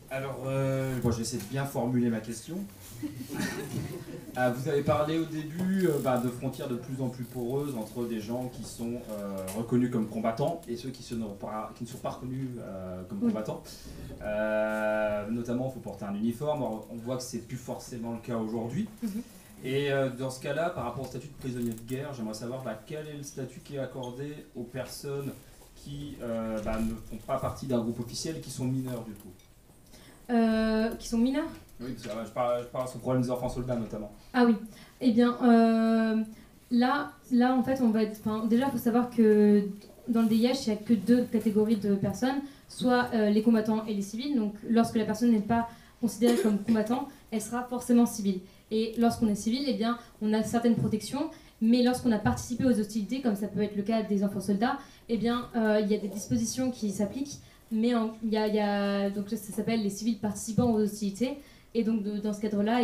Alors, je vais essayer de bien formuler ma question. Vous avez parlé au début de frontières de plus en plus poreuses entre des gens qui sont reconnus comme combattants et ceux qui ne sont pas reconnus comme combattants. Notamment, il faut porter un uniforme. Alors, on voit que c'est plus forcément le cas aujourd'hui. Et dans ce cas-là, par rapport au statut de prisonnier de guerre, j'aimerais savoir quel est le statut qui est accordé aux personnes qui ne font pas partie d'un groupe officiel, qui sont mineurs du coup. Qui sont mineurs? Oui, parce que je parle sur le problème des enfants soldats notamment. Ah oui. Eh bien, là, en fait, on va être. Déjà, il faut savoir que dans le DIH, il n'y a que 2 catégories de personnes, soit les combattants et les civils. Donc, lorsque la personne n'est pas considérée comme combattant, elle sera forcément civile. Et lorsqu'on est civil, eh bien, on a certaines protections. Mais lorsqu'on a participé aux hostilités, comme ça peut être le cas des enfants soldats, eh bien, il y a des dispositions qui s'appliquent. Mais donc ça s'appelle les civils participants aux hostilités. Et donc dans ce cadre-là,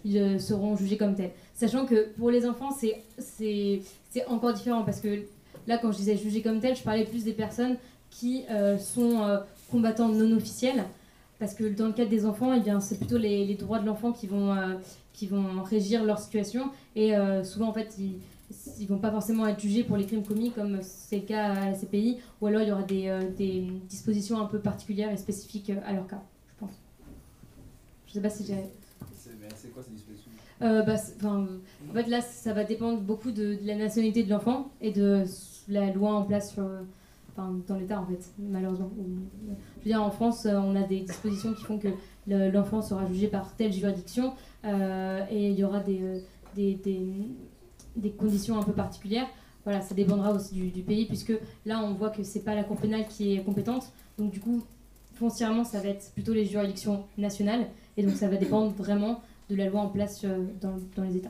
ils seront jugés comme tels. Sachant que pour les enfants, c'est encore différent. Parce que là, quand je disais jugés comme tels, je parlais plus des personnes qui sont combattants non officiels. Parce que dans le cadre des enfants, eh bien, c'est plutôt les droits de l'enfant qui vont régir leur situation. Et souvent, en fait, ils vont pas forcément être jugés pour les crimes commis, comme c'est le cas à la CPI. Ou alors, il y aura des dispositions un peu particulières et spécifiques à leur cas, je pense. Je sais pas si j'ai... C'est quoi ces dispositions en fait, là, ça va dépendre beaucoup de la nationalité de l'enfant et de la loi en place dans l'État, en fait, malheureusement. Je veux dire, en France, on a des dispositions qui font que l'enfant sera jugé par telle juridiction et il y aura des conditions un peu particulières. Voilà, ça dépendra aussi du pays, puisque là on voit que c'est pas la Cour pénale qui est compétente, donc du coup foncièrement ça va être plutôt les juridictions nationales, et donc ça va dépendre vraiment de la loi en place dans les États.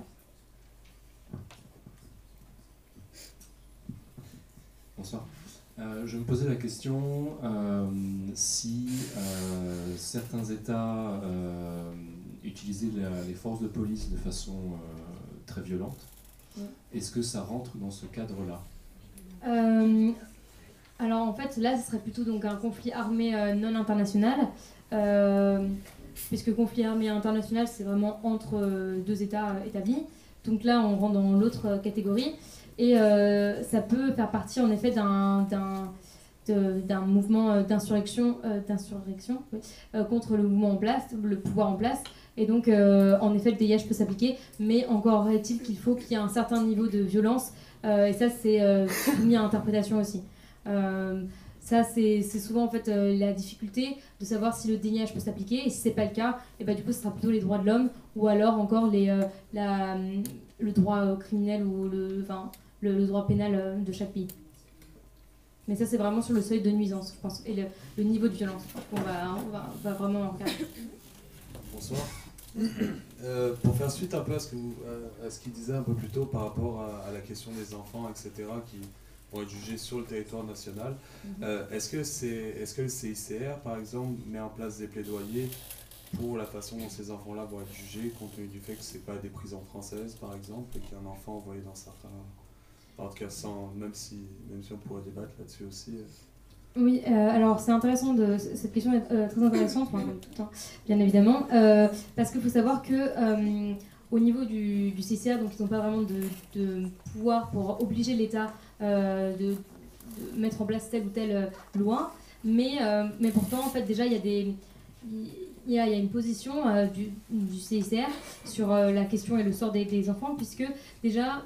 Bonsoir. Je me posais la question si certains États utilisaient les forces de police de façon très violente. Est-ce que ça rentre dans ce cadre-là? Alors en fait là ce serait plutôt donc un conflit armé non international, puisque conflit armé international c'est vraiment entre deux États établis. Donc là on rentre dans l'autre catégorie et ça peut faire partie en effet d'un mouvement d'insurrection contre le mouvement en place, le pouvoir en place. Et donc, en effet, le DIH peut s'appliquer, mais encore est-il qu'il faut qu'il y ait un certain niveau de violence, et ça, c'est soumis à interprétation aussi. Ça, c'est souvent en fait la difficulté de savoir si le DIH peut s'appliquer, et si c'est pas le cas, et bah, du coup, ce sera plutôt les droits de l'homme, ou alors encore le droit criminel ou le droit pénal de chaque pays. Mais ça, c'est vraiment sur le seuil de nuisance, je pense, et le niveau de violence. On va vraiment en regarder. Bonsoir. Pour faire suite un peu à ce qu'il disait un peu plus tôt par rapport à la question des enfants, etc., qui vont être jugés sur le territoire national, est-ce que le CICR, par exemple, met en place des plaidoyers pour la façon dont ces enfants-là vont être jugés, compte tenu du fait que ce n'est pas des prisons françaises, par exemple, et qu'un enfant envoyé dans certains... En tout cas, même si on pourrait débattre là-dessus aussi... Oui, alors c'est intéressant, cette question est très intéressante, enfin, comme tout, hein, bien évidemment, parce qu'il faut savoir que au niveau du CICR, donc ils n'ont pas vraiment de pouvoir pour obliger l'État de mettre en place telle ou telle loi, mais pourtant en fait déjà il y a une position du CICR sur la question et le sort des enfants, puisque déjà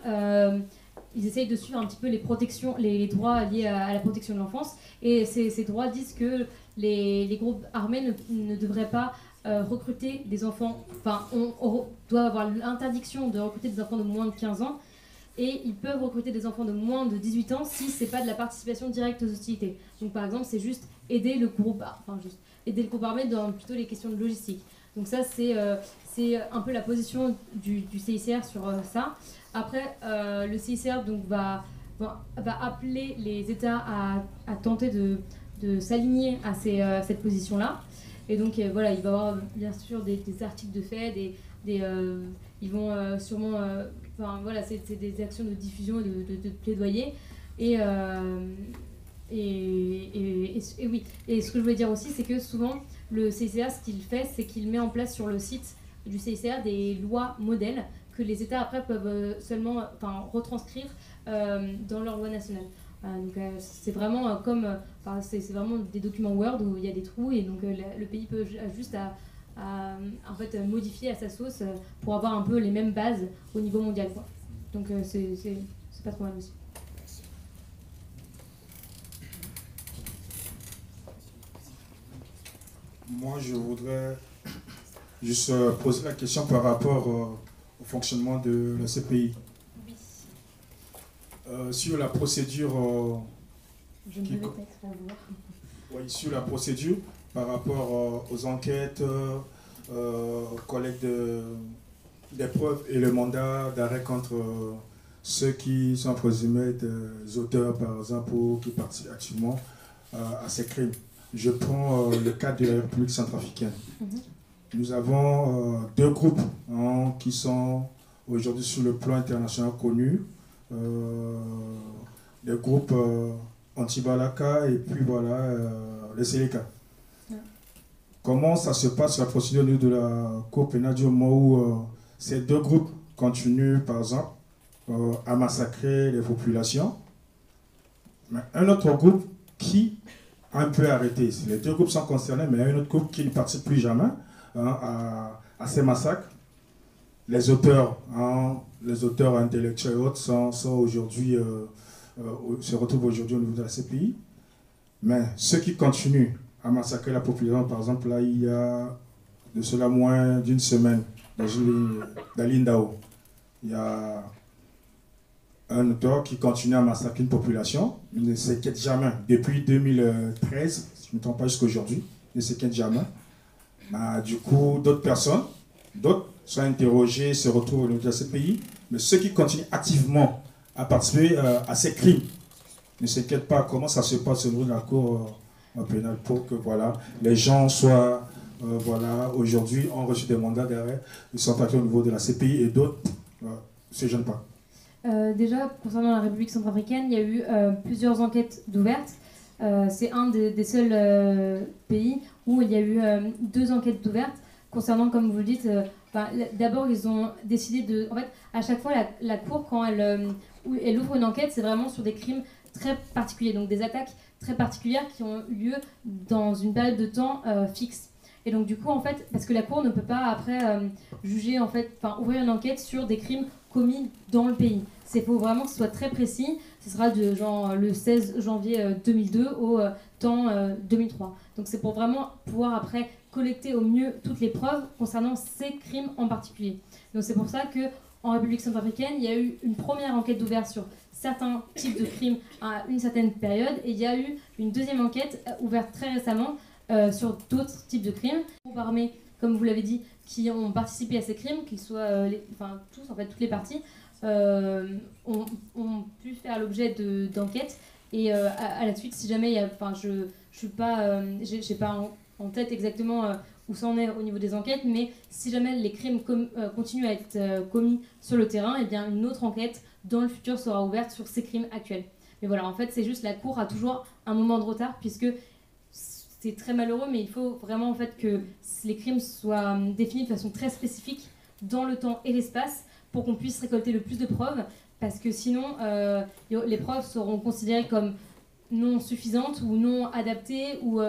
ils essayent de suivre un petit peu les droits liés à la protection de l'enfance. Et ces droits disent que les groupes armés ne devraient pas recruter des enfants. Enfin, on doit avoir l'interdiction de recruter des enfants de moins de 15 ans. Et ils peuvent recruter des enfants de moins de 18 ans si ce n'est pas de la participation directe aux hostilités. Donc par exemple, c'est juste aider le groupe armé dans plutôt les questions de logistique. Donc ça, c'est un peu la position du CICR sur ça. Après, le CICR donc, va appeler les États à tenter de s'aligner à cette position-là. Et donc, voilà, il va y avoir bien sûr des articles de fait, ils vont sûrement... voilà, c'est des actions de diffusion et de plaidoyer. Et oui. Et ce que je voulais dire aussi, c'est que souvent, le CICR, ce qu'il fait, c'est qu'il met en place sur le site du CICR des lois modèles que les États après peuvent seulement retranscrire dans leur loi nationale. Donc c'est vraiment c'est vraiment des documents Word où il y a des trous, et donc le pays peut juste en fait modifier à sa sauce pour avoir un peu les mêmes bases au niveau mondial, quoi. Donc c'est pas trop mal aussi. Moi, je voudrais juste poser la question par rapport au fonctionnement de la CPI. Sur la procédure... sur la procédure par rapport aux enquêtes, collecte des preuves et le mandat d'arrêt contre ceux qui sont présumés des auteurs, par exemple, ou qui participent activement à ces crimes. Je prends le cas de la République centrafricaine. Nous avons deux groupes qui sont aujourd'hui sur le plan international connus. Les groupes Anti-Balaka et puis voilà, les Séléka. Comment ça se passe la procédure au niveau de la Cour pénale du moment où ces deux groupes continuent, par exemple, à massacrer les populations, mais un autre groupe qui a un peu arrêté. Les deux groupes sont concernés, mais il y a un autre groupe qui ne participe plus jamais à ces massacres. Les auteurs intellectuels et autres sont aujourd'hui, se retrouvent aujourd'hui au niveau de la CPI. Mais ceux qui continuent à massacrer la population, par exemple, là, il y a de cela moins d'une semaine, dans l'Indao, il y a un auteur qui continue à massacrer une population. Il ne s'inquiète jamais. Depuis 2013, si je ne me trompe pas, jusqu'à aujourd'hui, il ne s'inquiète jamais. Bah, du coup, d'autres personnes, d'autres sont interrogés, se retrouvent au niveau de ces pays, mais ceux qui continuent activement à participer à ces crimes ne s'inquiètent pas comment ça se passe au niveau de la Cour pénale pour que voilà, les gens soient, voilà, aujourd'hui, ont reçu des mandats d'arrêt, ils sont partis au niveau de la CPI et d'autres ne se gênent pas. Déjà, concernant la République centrafricaine, il y a eu plusieurs enquêtes d'ouvertes. C'est un des seuls pays où il y a eu 2 enquêtes d'ouvertes concernant, comme vous le dites, d'abord ils ont décidé de... En fait, à chaque fois, la Cour, quand elle ouvre une enquête, c'est vraiment sur des crimes très particuliers, donc des attaques très particulières qui ont eu lieu dans une période de temps fixe. Et donc du coup, en fait, parce que la Cour ne peut pas après juger, en fait, ouvrir une enquête sur des crimes commis dans le pays. Il faut vraiment que ce soit très précis. Ce sera de genre le 16 janvier 2002 au temps 2003. Donc c'est pour vraiment pouvoir après collecter au mieux toutes les preuves concernant ces crimes en particulier. Donc c'est pour ça qu'en République centrafricaine, il y a eu une première enquête ouverte sur certains types de crimes à une certaine période, et il y a eu une deuxième enquête ouverte très récemment sur d'autres types de crimes. Les groupes armés, comme vous l'avez dit, qui ont participé à ces crimes, qu'ils soient tous, en fait, toutes les parties, ont pu faire l'objet d'enquêtes. Et à la suite, si jamais il y a, je suis pas, j'ai pas en tête exactement où ça en est au niveau des enquêtes, mais si jamais les crimes continuent à être commis sur le terrain, et bien une autre enquête dans le futur sera ouverte sur ces crimes actuels. Mais voilà, en fait, c'est juste la Cour a toujours un moment de retard, puisque c'est très malheureux, mais il faut vraiment en fait que les crimes soient définis de façon très spécifique dans le temps et l'espace pour qu'on puisse récolter le plus de preuves, parce que sinon les preuves seront considérées comme non suffisantes ou non adaptées ou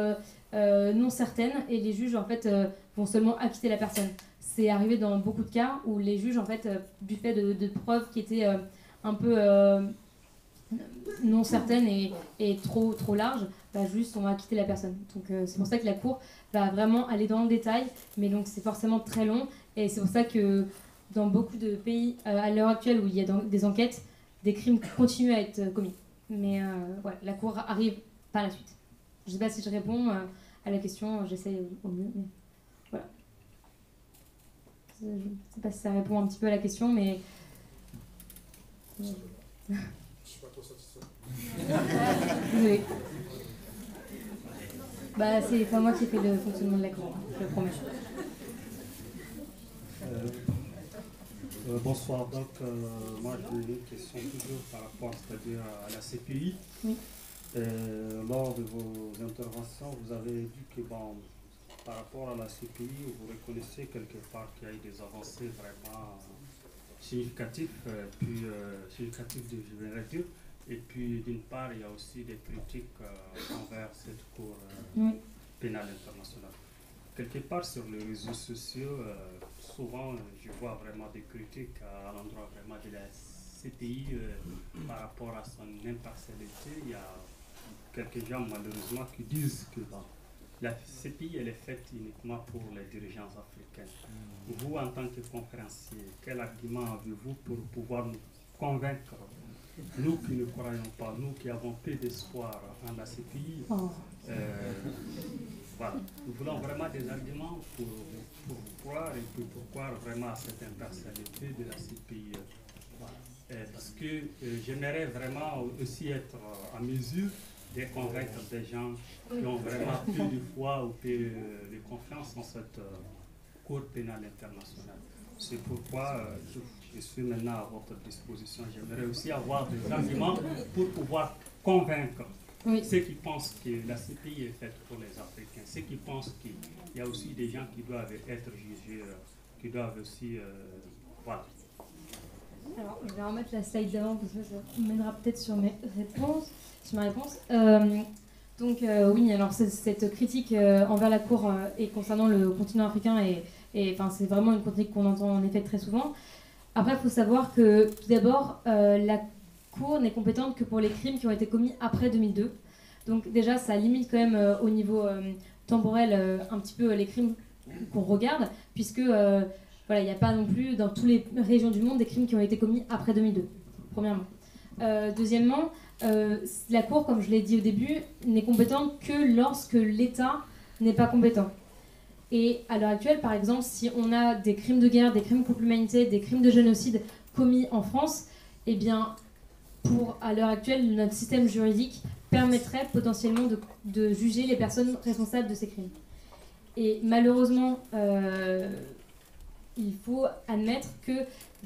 non certaines, et les juges en fait vont seulement acquitter la personne. C'est arrivé dans beaucoup de cas où les juges en fait du fait de preuves qui étaient un peu non certaines et trop larges, juste ont acquitté la personne. Donc c'est pour ça que la Cour va vraiment aller dans le détail, mais donc c'est forcément très long, et c'est pour ça que dans beaucoup de pays à l'heure actuelle où il y a des enquêtes, des crimes continuent à être commis. Mais voilà, la Cour arrive par la suite. Je ne sais pas si je réponds à la question, j'essaie au mieux. Mais voilà. Je ne sais pas si ça répond un petit peu à la question, mais... Je ne suis pas trop satisfait. Désolée. C'est pas moi qui ai fait le fonctionnement de la Cour, je le promets. Bonsoir, donc moi j'ai une question toujours par rapport, c'est-à-dire à la CPI. Oui. Lors de vos interventions, vous avez dit que par rapport à la CPI, vous reconnaissez quelque part qu'il y a eu des avancées vraiment significatives, significatives je vais dire. Et puis d'une part, il y a aussi des critiques envers cette Cour pénale internationale. Quelque part sur les réseaux sociaux, souvent je vois vraiment des critiques à l'endroit vraiment de la CPI par rapport à son impartialité. Il y a quelques gens malheureusement qui disent que la CPI elle est faite uniquement pour les dirigeants africains. Vous en tant que conférencier, quel argument avez-vous pour pouvoir nous convaincre, nous qui ne croyons pas, nous qui avons peu d'espoir en la CPI, voilà. Nous voulons vraiment des arguments pour croire et pour croire vraiment à cette impartialité de la CPI. Voilà. Parce que j'aimerais vraiment aussi être en mesure de convaincre des gens qui ont vraiment peu de foi ou peu de confiance en cette Cour pénale internationale. C'est pourquoi je suis maintenant à votre disposition. J'aimerais aussi avoir des arguments pour pouvoir convaincre ceux qui pensent que la CPI est faite pour les Africains, ceux qui pensent qu'il y a aussi des gens qui doivent être jugés, qui doivent aussi... voilà. Alors, je vais remettre la slide d'avant parce que ça mènera peut-être sur ma réponse. Donc oui, alors cette critique envers la Cour et concernant le continent africain, c'est vraiment une critique qu'on entend en effet très souvent. Après, il faut savoir que tout d'abord, la Cour n'est compétente que pour les crimes qui ont été commis après 2002. Donc déjà, ça limite quand même au niveau temporel un petit peu les crimes qu'on regarde, puisque voilà, il n'y a pas non plus dans toutes les régions du monde des crimes qui ont été commis après 2002, premièrement. Deuxièmement, la Cour, comme je l'ai dit au début, n'est compétente que lorsque l'État n'est pas compétent. Et à l'heure actuelle, par exemple, si on a des crimes de guerre, des crimes contre l'humanité, des crimes de génocide commis en France, eh bien, à l'heure actuelle, notre système juridique permettrait potentiellement de juger les personnes responsables de ces crimes. Et malheureusement, il faut admettre que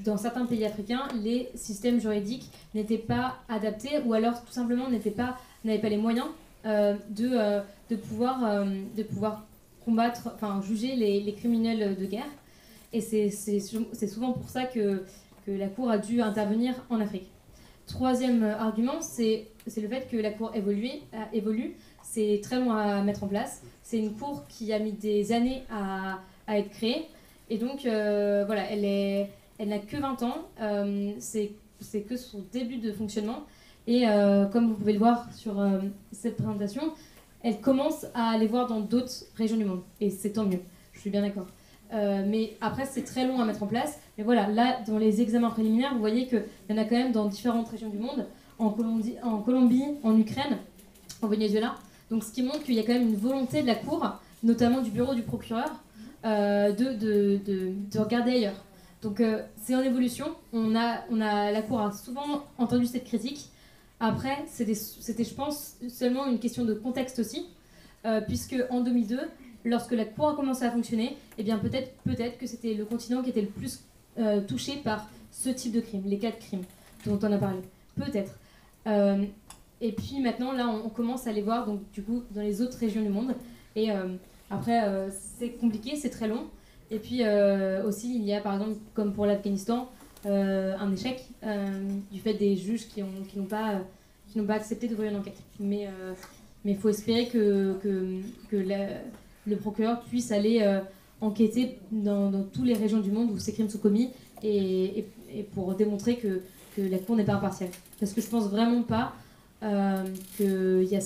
dans certains pays africains, les systèmes juridiques n'étaient pas adaptés ou alors tout simplement n'avaient pas les moyens de pouvoir combattre, enfin juger les criminels de guerre. Et c'est souvent pour ça que la Cour a dû intervenir en Afrique. Troisième argument, c'est le fait que la Cour évolue. C'est très long à mettre en place. C'est une Cour qui a mis des années à être créée. Et donc, voilà, elle n'a que 20 ans. C'est que son début de fonctionnement. Et comme vous pouvez le voir sur cette présentation, elle commence à aller voir dans d'autres régions du monde. Et c'est tant mieux. Je suis bien d'accord. Mais après, c'est très long à mettre en place. Mais voilà, là, dans les examens préliminaires, vous voyez qu'il y en a quand même dans différentes régions du monde, en Colombie, en Ukraine, en Venezuela. Donc, ce qui montre qu'il y a quand même une volonté de la Cour, notamment du bureau du procureur, de regarder ailleurs. Donc, c'est en évolution. La Cour a souvent entendu cette critique. Après, c'était, je pense, seulement une question de contexte aussi, puisque en 2002, lorsque la Cour a commencé à fonctionner, eh bien peut-être que c'était le continent qui était le plus touché par ce type de crime, les 4 crimes dont on a parlé. Peut-être. Et puis maintenant, là, on commence à les voir donc, du coup, dans les autres régions du monde. Et après, c'est compliqué, c'est très long. Et puis aussi, il y a par exemple, comme pour l'Afghanistan, un échec du fait des juges qui n'ont pas accepté d'ouvrir une enquête. Mais il faut espérer que le procureur puisse aller enquêter dans toutes les régions du monde où ces crimes sont commis et pour démontrer que la Cour n'est pas impartiale. Parce que je pense vraiment pas qu'il y a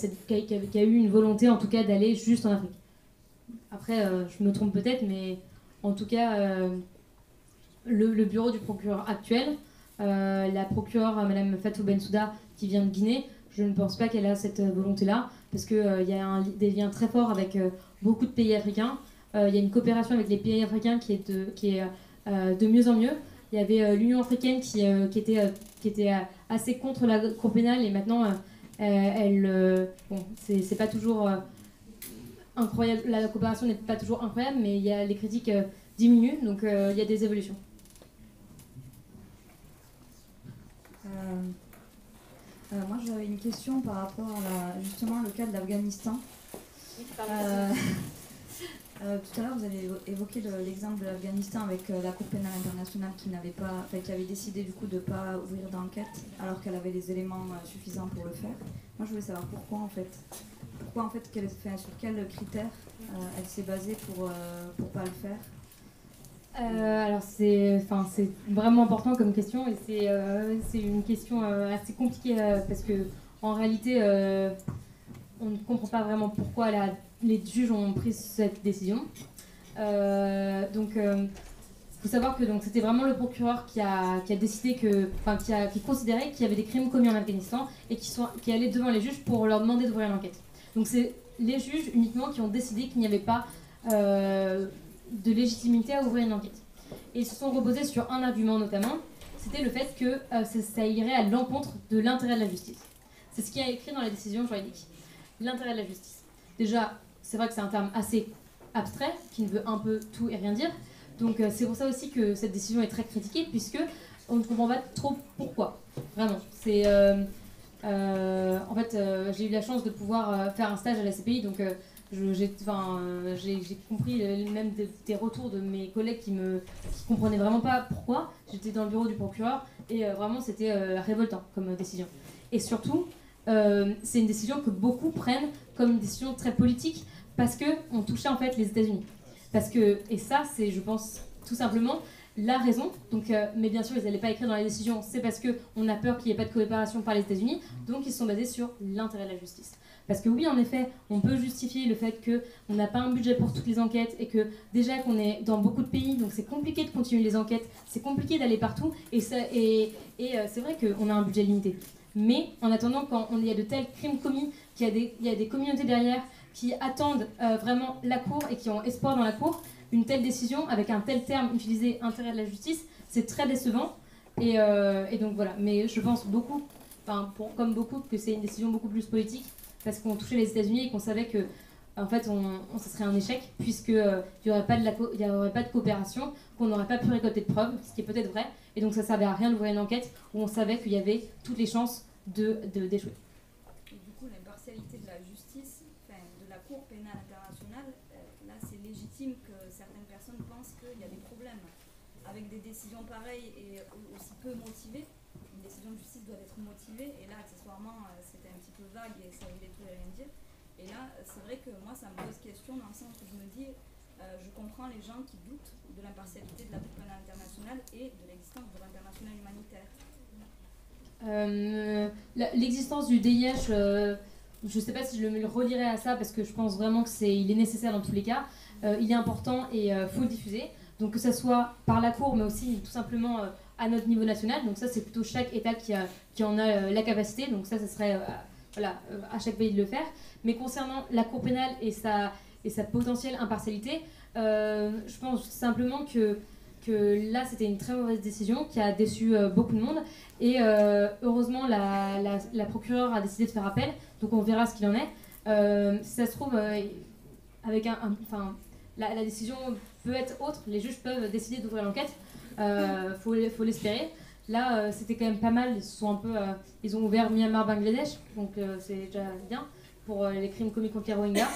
eu une volonté en tout cas d'aller juste en Afrique. Après, je me trompe peut-être, mais en tout cas, le bureau du procureur actuel, la procureure Madame Fatou Bensouda qui vient de Guinée, je ne pense pas qu'elle a cette volonté-là, parce qu'il y a des liens très forts avec beaucoup de pays africains. Il y a une coopération avec les pays africains qui est de mieux en mieux. Il y avait l'Union africaine qui était assez contre la Cour pénale, et maintenant, c'est pas toujours incroyable. La coopération n'est pas toujours incroyable, mais les critiques diminuent, donc il y a des évolutions. Moi, j'avais une question par rapport à justement le cas de l'Afghanistan. Tout à l'heure, vous avez évoqué l'exemple de l'Afghanistan avec la Cour pénale internationale qui avait décidé du coup de ne pas ouvrir d'enquête alors qu'elle avait les éléments suffisants pour le faire. Moi, je voulais savoir pourquoi en fait, sur quels critères elle s'est basée pour pas le faire. Alors c'est vraiment important comme question, et c'est une question assez compliquée parce que en réalité on ne comprend pas vraiment pourquoi les juges ont pris cette décision. Donc faut savoir que c'était vraiment le procureur qui a décidé qui considérait qu'il y avait des crimes commis en Afghanistan et qui allait devant les juges pour leur demander d'ouvrir l'enquête. Donc c'est les juges uniquement qui ont décidé qu'il n'y avait pas de légitimité à ouvrir une enquête. Et ils se sont reposés sur un argument notamment, c'était le fait que ça irait à l'encontre de l'intérêt de la justice. C'est ce qui est écrit dans la décision juridique. L'intérêt de la justice. Déjà, c'est vrai que c'est un terme assez abstrait, qui ne veut un peu tout et rien dire. Donc c'est pour ça aussi que cette décision est très critiquée, puisque on ne comprend pas trop pourquoi. Vraiment. C'est, en fait, j'ai eu la chance de pouvoir faire un stage à la CPI, donc j'ai compris même des retours de mes collègues qui comprenaient vraiment pas pourquoi. J'étais dans le bureau du procureur et vraiment c'était révoltant comme décision. Et surtout, c'est une décision que beaucoup prennent comme une décision très politique parce qu'on touchait en fait les États-Unis. Et ça, c'est, je pense, tout simplement la raison. Donc, mais bien sûr, ils n'allaient pas écrire dans la décision, c'est parce qu'on a peur qu'il n'y ait pas de coopération par les États-Unis, donc ils se sont basés sur l'intérêt de la justice. Parce que oui, en effet, on peut justifier le fait qu'on n'a pas un budget pour toutes les enquêtes et que déjà qu'on est dans beaucoup de pays, donc c'est compliqué de continuer les enquêtes, c'est compliqué d'aller partout et c'est vrai qu'on a un budget limité. Mais en attendant, quand il y a de tels crimes commis, qu'il y a des communautés derrière qui attendent vraiment la cour et qui ont espoir dans la cour, une telle décision avec un tel terme utilisé, intérêt de la justice, c'est très décevant. Et donc voilà, mais je pense beaucoup, comme beaucoup, que c'est une décision beaucoup plus politique parce qu'on touchait les États-Unis et qu'on savait que en fait, ça serait un échec puisqu'il n'y aurait pas de coopération, qu'on n'aurait pas pu récolter de preuves, ce qui est peut-être vrai. Et donc ça ne servait à rien d'ouvrir une enquête où on savait qu'il y avait toutes les chances d'échouer. Et du coup, l'impartialité de la justice, de la Cour pénale internationale, là c'est légitime que certaines personnes pensent qu'il y a des problèmes. Avec des décisions pareilles et aussi peu motivées, une décision de justice doit être motivée, et là accessoirement c'était un petit peu vague et ça voulait tout et rien dire. Et là c'est vrai que moi ça me pose question dans le sens où je me dis, je comprends les gens qui doutent de l'impartialité de la Cour pénale internationale et de l'existence de l'international humanitaire. L'existence du DIH, je ne sais pas si je le relierai à ça parce que je pense vraiment qu'il est nécessaire dans tous les cas. Il est important et faut le diffuser. Donc que ça soit par la Cour, mais aussi tout simplement à notre niveau national. Donc ça, c'est plutôt chaque État qui en a la capacité. Donc ça serait à chaque pays de le faire. Mais concernant la Cour pénale et sa potentielle impartialité, je pense simplement que là, c'était une très mauvaise décision qui a déçu beaucoup de monde. Et heureusement, la procureure a décidé de faire appel. Donc on verra ce qu'il en est. Si ça se trouve, avec la décision peut être autre. Les juges peuvent décider d'ouvrir l'enquête. Faut l'espérer. Là, c'était quand même pas mal. Ils ont ouvert Myanmar, Bangladesh. Donc c'est déjà bien pour les crimes commis contre les Rohingyas.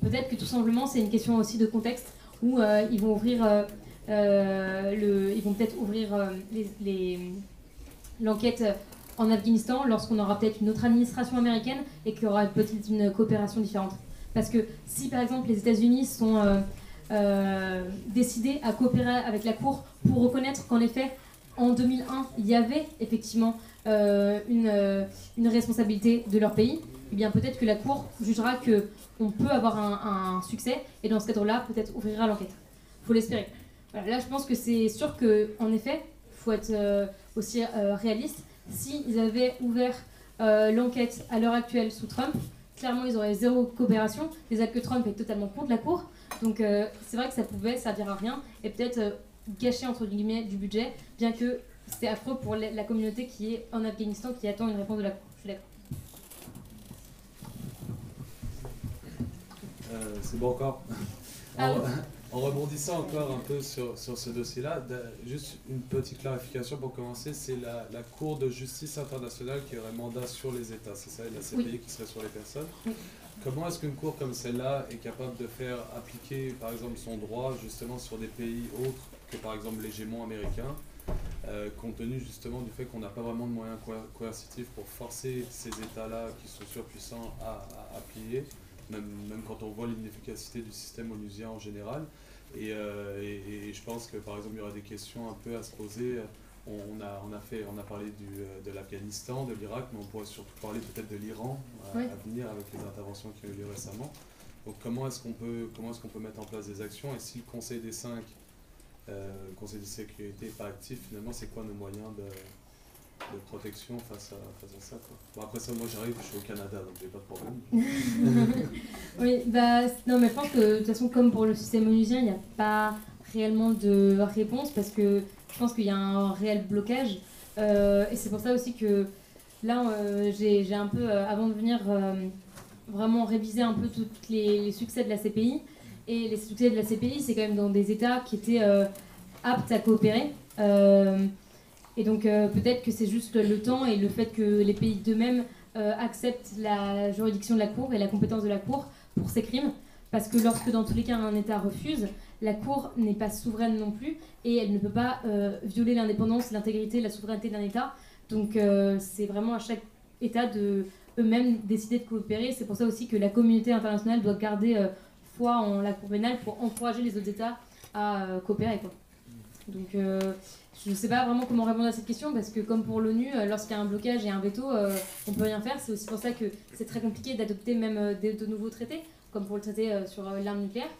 Peut-être que tout simplement, c'est une question aussi de contexte où ils vont ouvrir... ils vont peut-être ouvrir l'enquête en Afghanistan lorsqu'on aura peut-être une autre administration américaine et qu'il y aura peut-être une coopération différente. Parce que si par exemple les États-Unis sont décidés à coopérer avec la Cour pour reconnaître qu'en effet en 2001 il y avait effectivement une responsabilité de leur pays, eh bien peut-être que la Cour jugera qu'on peut avoir un succès et dans ce cadre-là peut-être ouvrira l'enquête. Il faut l'espérer. Voilà, là, je pense que c'est sûr qu'en effet, il faut être aussi réaliste. S'ils avaient ouvert l'enquête à l'heure actuelle sous Trump, clairement, ils auraient zéro coopération. Déjà que Trump est totalement contre la Cour. Donc, c'est vrai que ça pouvait servir à rien et peut-être gâcher, entre guillemets, du budget, bien que c'est affreux pour la communauté qui est en Afghanistan, qui attend une réponse de la Cour. Je suis d'accord. C'est bon encore. Ah, oui. En rebondissant encore un peu sur ce dossier-là, juste une petite clarification pour commencer, c'est la Cour de justice internationale qui aurait mandat sur les États, c'est ça, et la CPI oui. Qui serait sur les personnes. Oui. Comment est-ce qu'une Cour comme celle-là est capable de faire appliquer, par exemple, son droit justement sur des pays autres que, par exemple, l'hégémon américain, compte tenu justement du fait qu'on n'a pas vraiment de moyens coercitifs pour forcer ces États-là qui sont surpuissants à plier, même quand on voit l'inefficacité du système onusien en général. Et je pense que par exemple il y aura des questions un peu à se poser. On a parlé de l'Afghanistan, de l'Irak, mais on pourrait surtout parler peut-être de l'Iran à venir avec les interventions qui ont eu lieu récemment. Donc comment est-ce qu'on peut mettre en place des actions, et si le Conseil des 5, le Conseil de sécurité n'est pas actif, finalement c'est quoi nos moyens de protection face à ça, quoi. Bon, après ça, moi j'arrive, je suis au Canada, donc j'ai pas de problème. Oui, non, mais je pense que de toute façon, comme pour le système onusien, il n'y a pas réellement de réponse parce que je pense qu'il y a un réel blocage. Et c'est pour ça aussi que là, j'ai un peu, avant de venir, vraiment réviser un peu tous les succès de la CPI. Et les succès de la CPI, c'est quand même dans des États qui étaient aptes à coopérer. Et donc peut-être que c'est juste le temps et le fait que les pays d'eux-mêmes acceptent la juridiction de la Cour et la compétence de la Cour pour ces crimes. Parce que lorsque dans tous les cas un État refuse, la Cour n'est pas souveraine non plus et elle ne peut pas violer l'indépendance, l'intégrité, la souveraineté d'un État. Donc c'est vraiment à chaque État de eux-mêmes décider de coopérer. C'est pour ça aussi que la communauté internationale doit garder foi en la Cour pénale pour encourager les autres États à coopérer, quoi. Donc, je ne sais pas vraiment comment répondre à cette question parce que comme pour l'ONU, lorsqu'il y a un blocage et un veto, on ne peut rien faire. C'est aussi pour ça que c'est très compliqué d'adopter même de nouveaux traités, comme pour le traité sur l'arme nucléaire.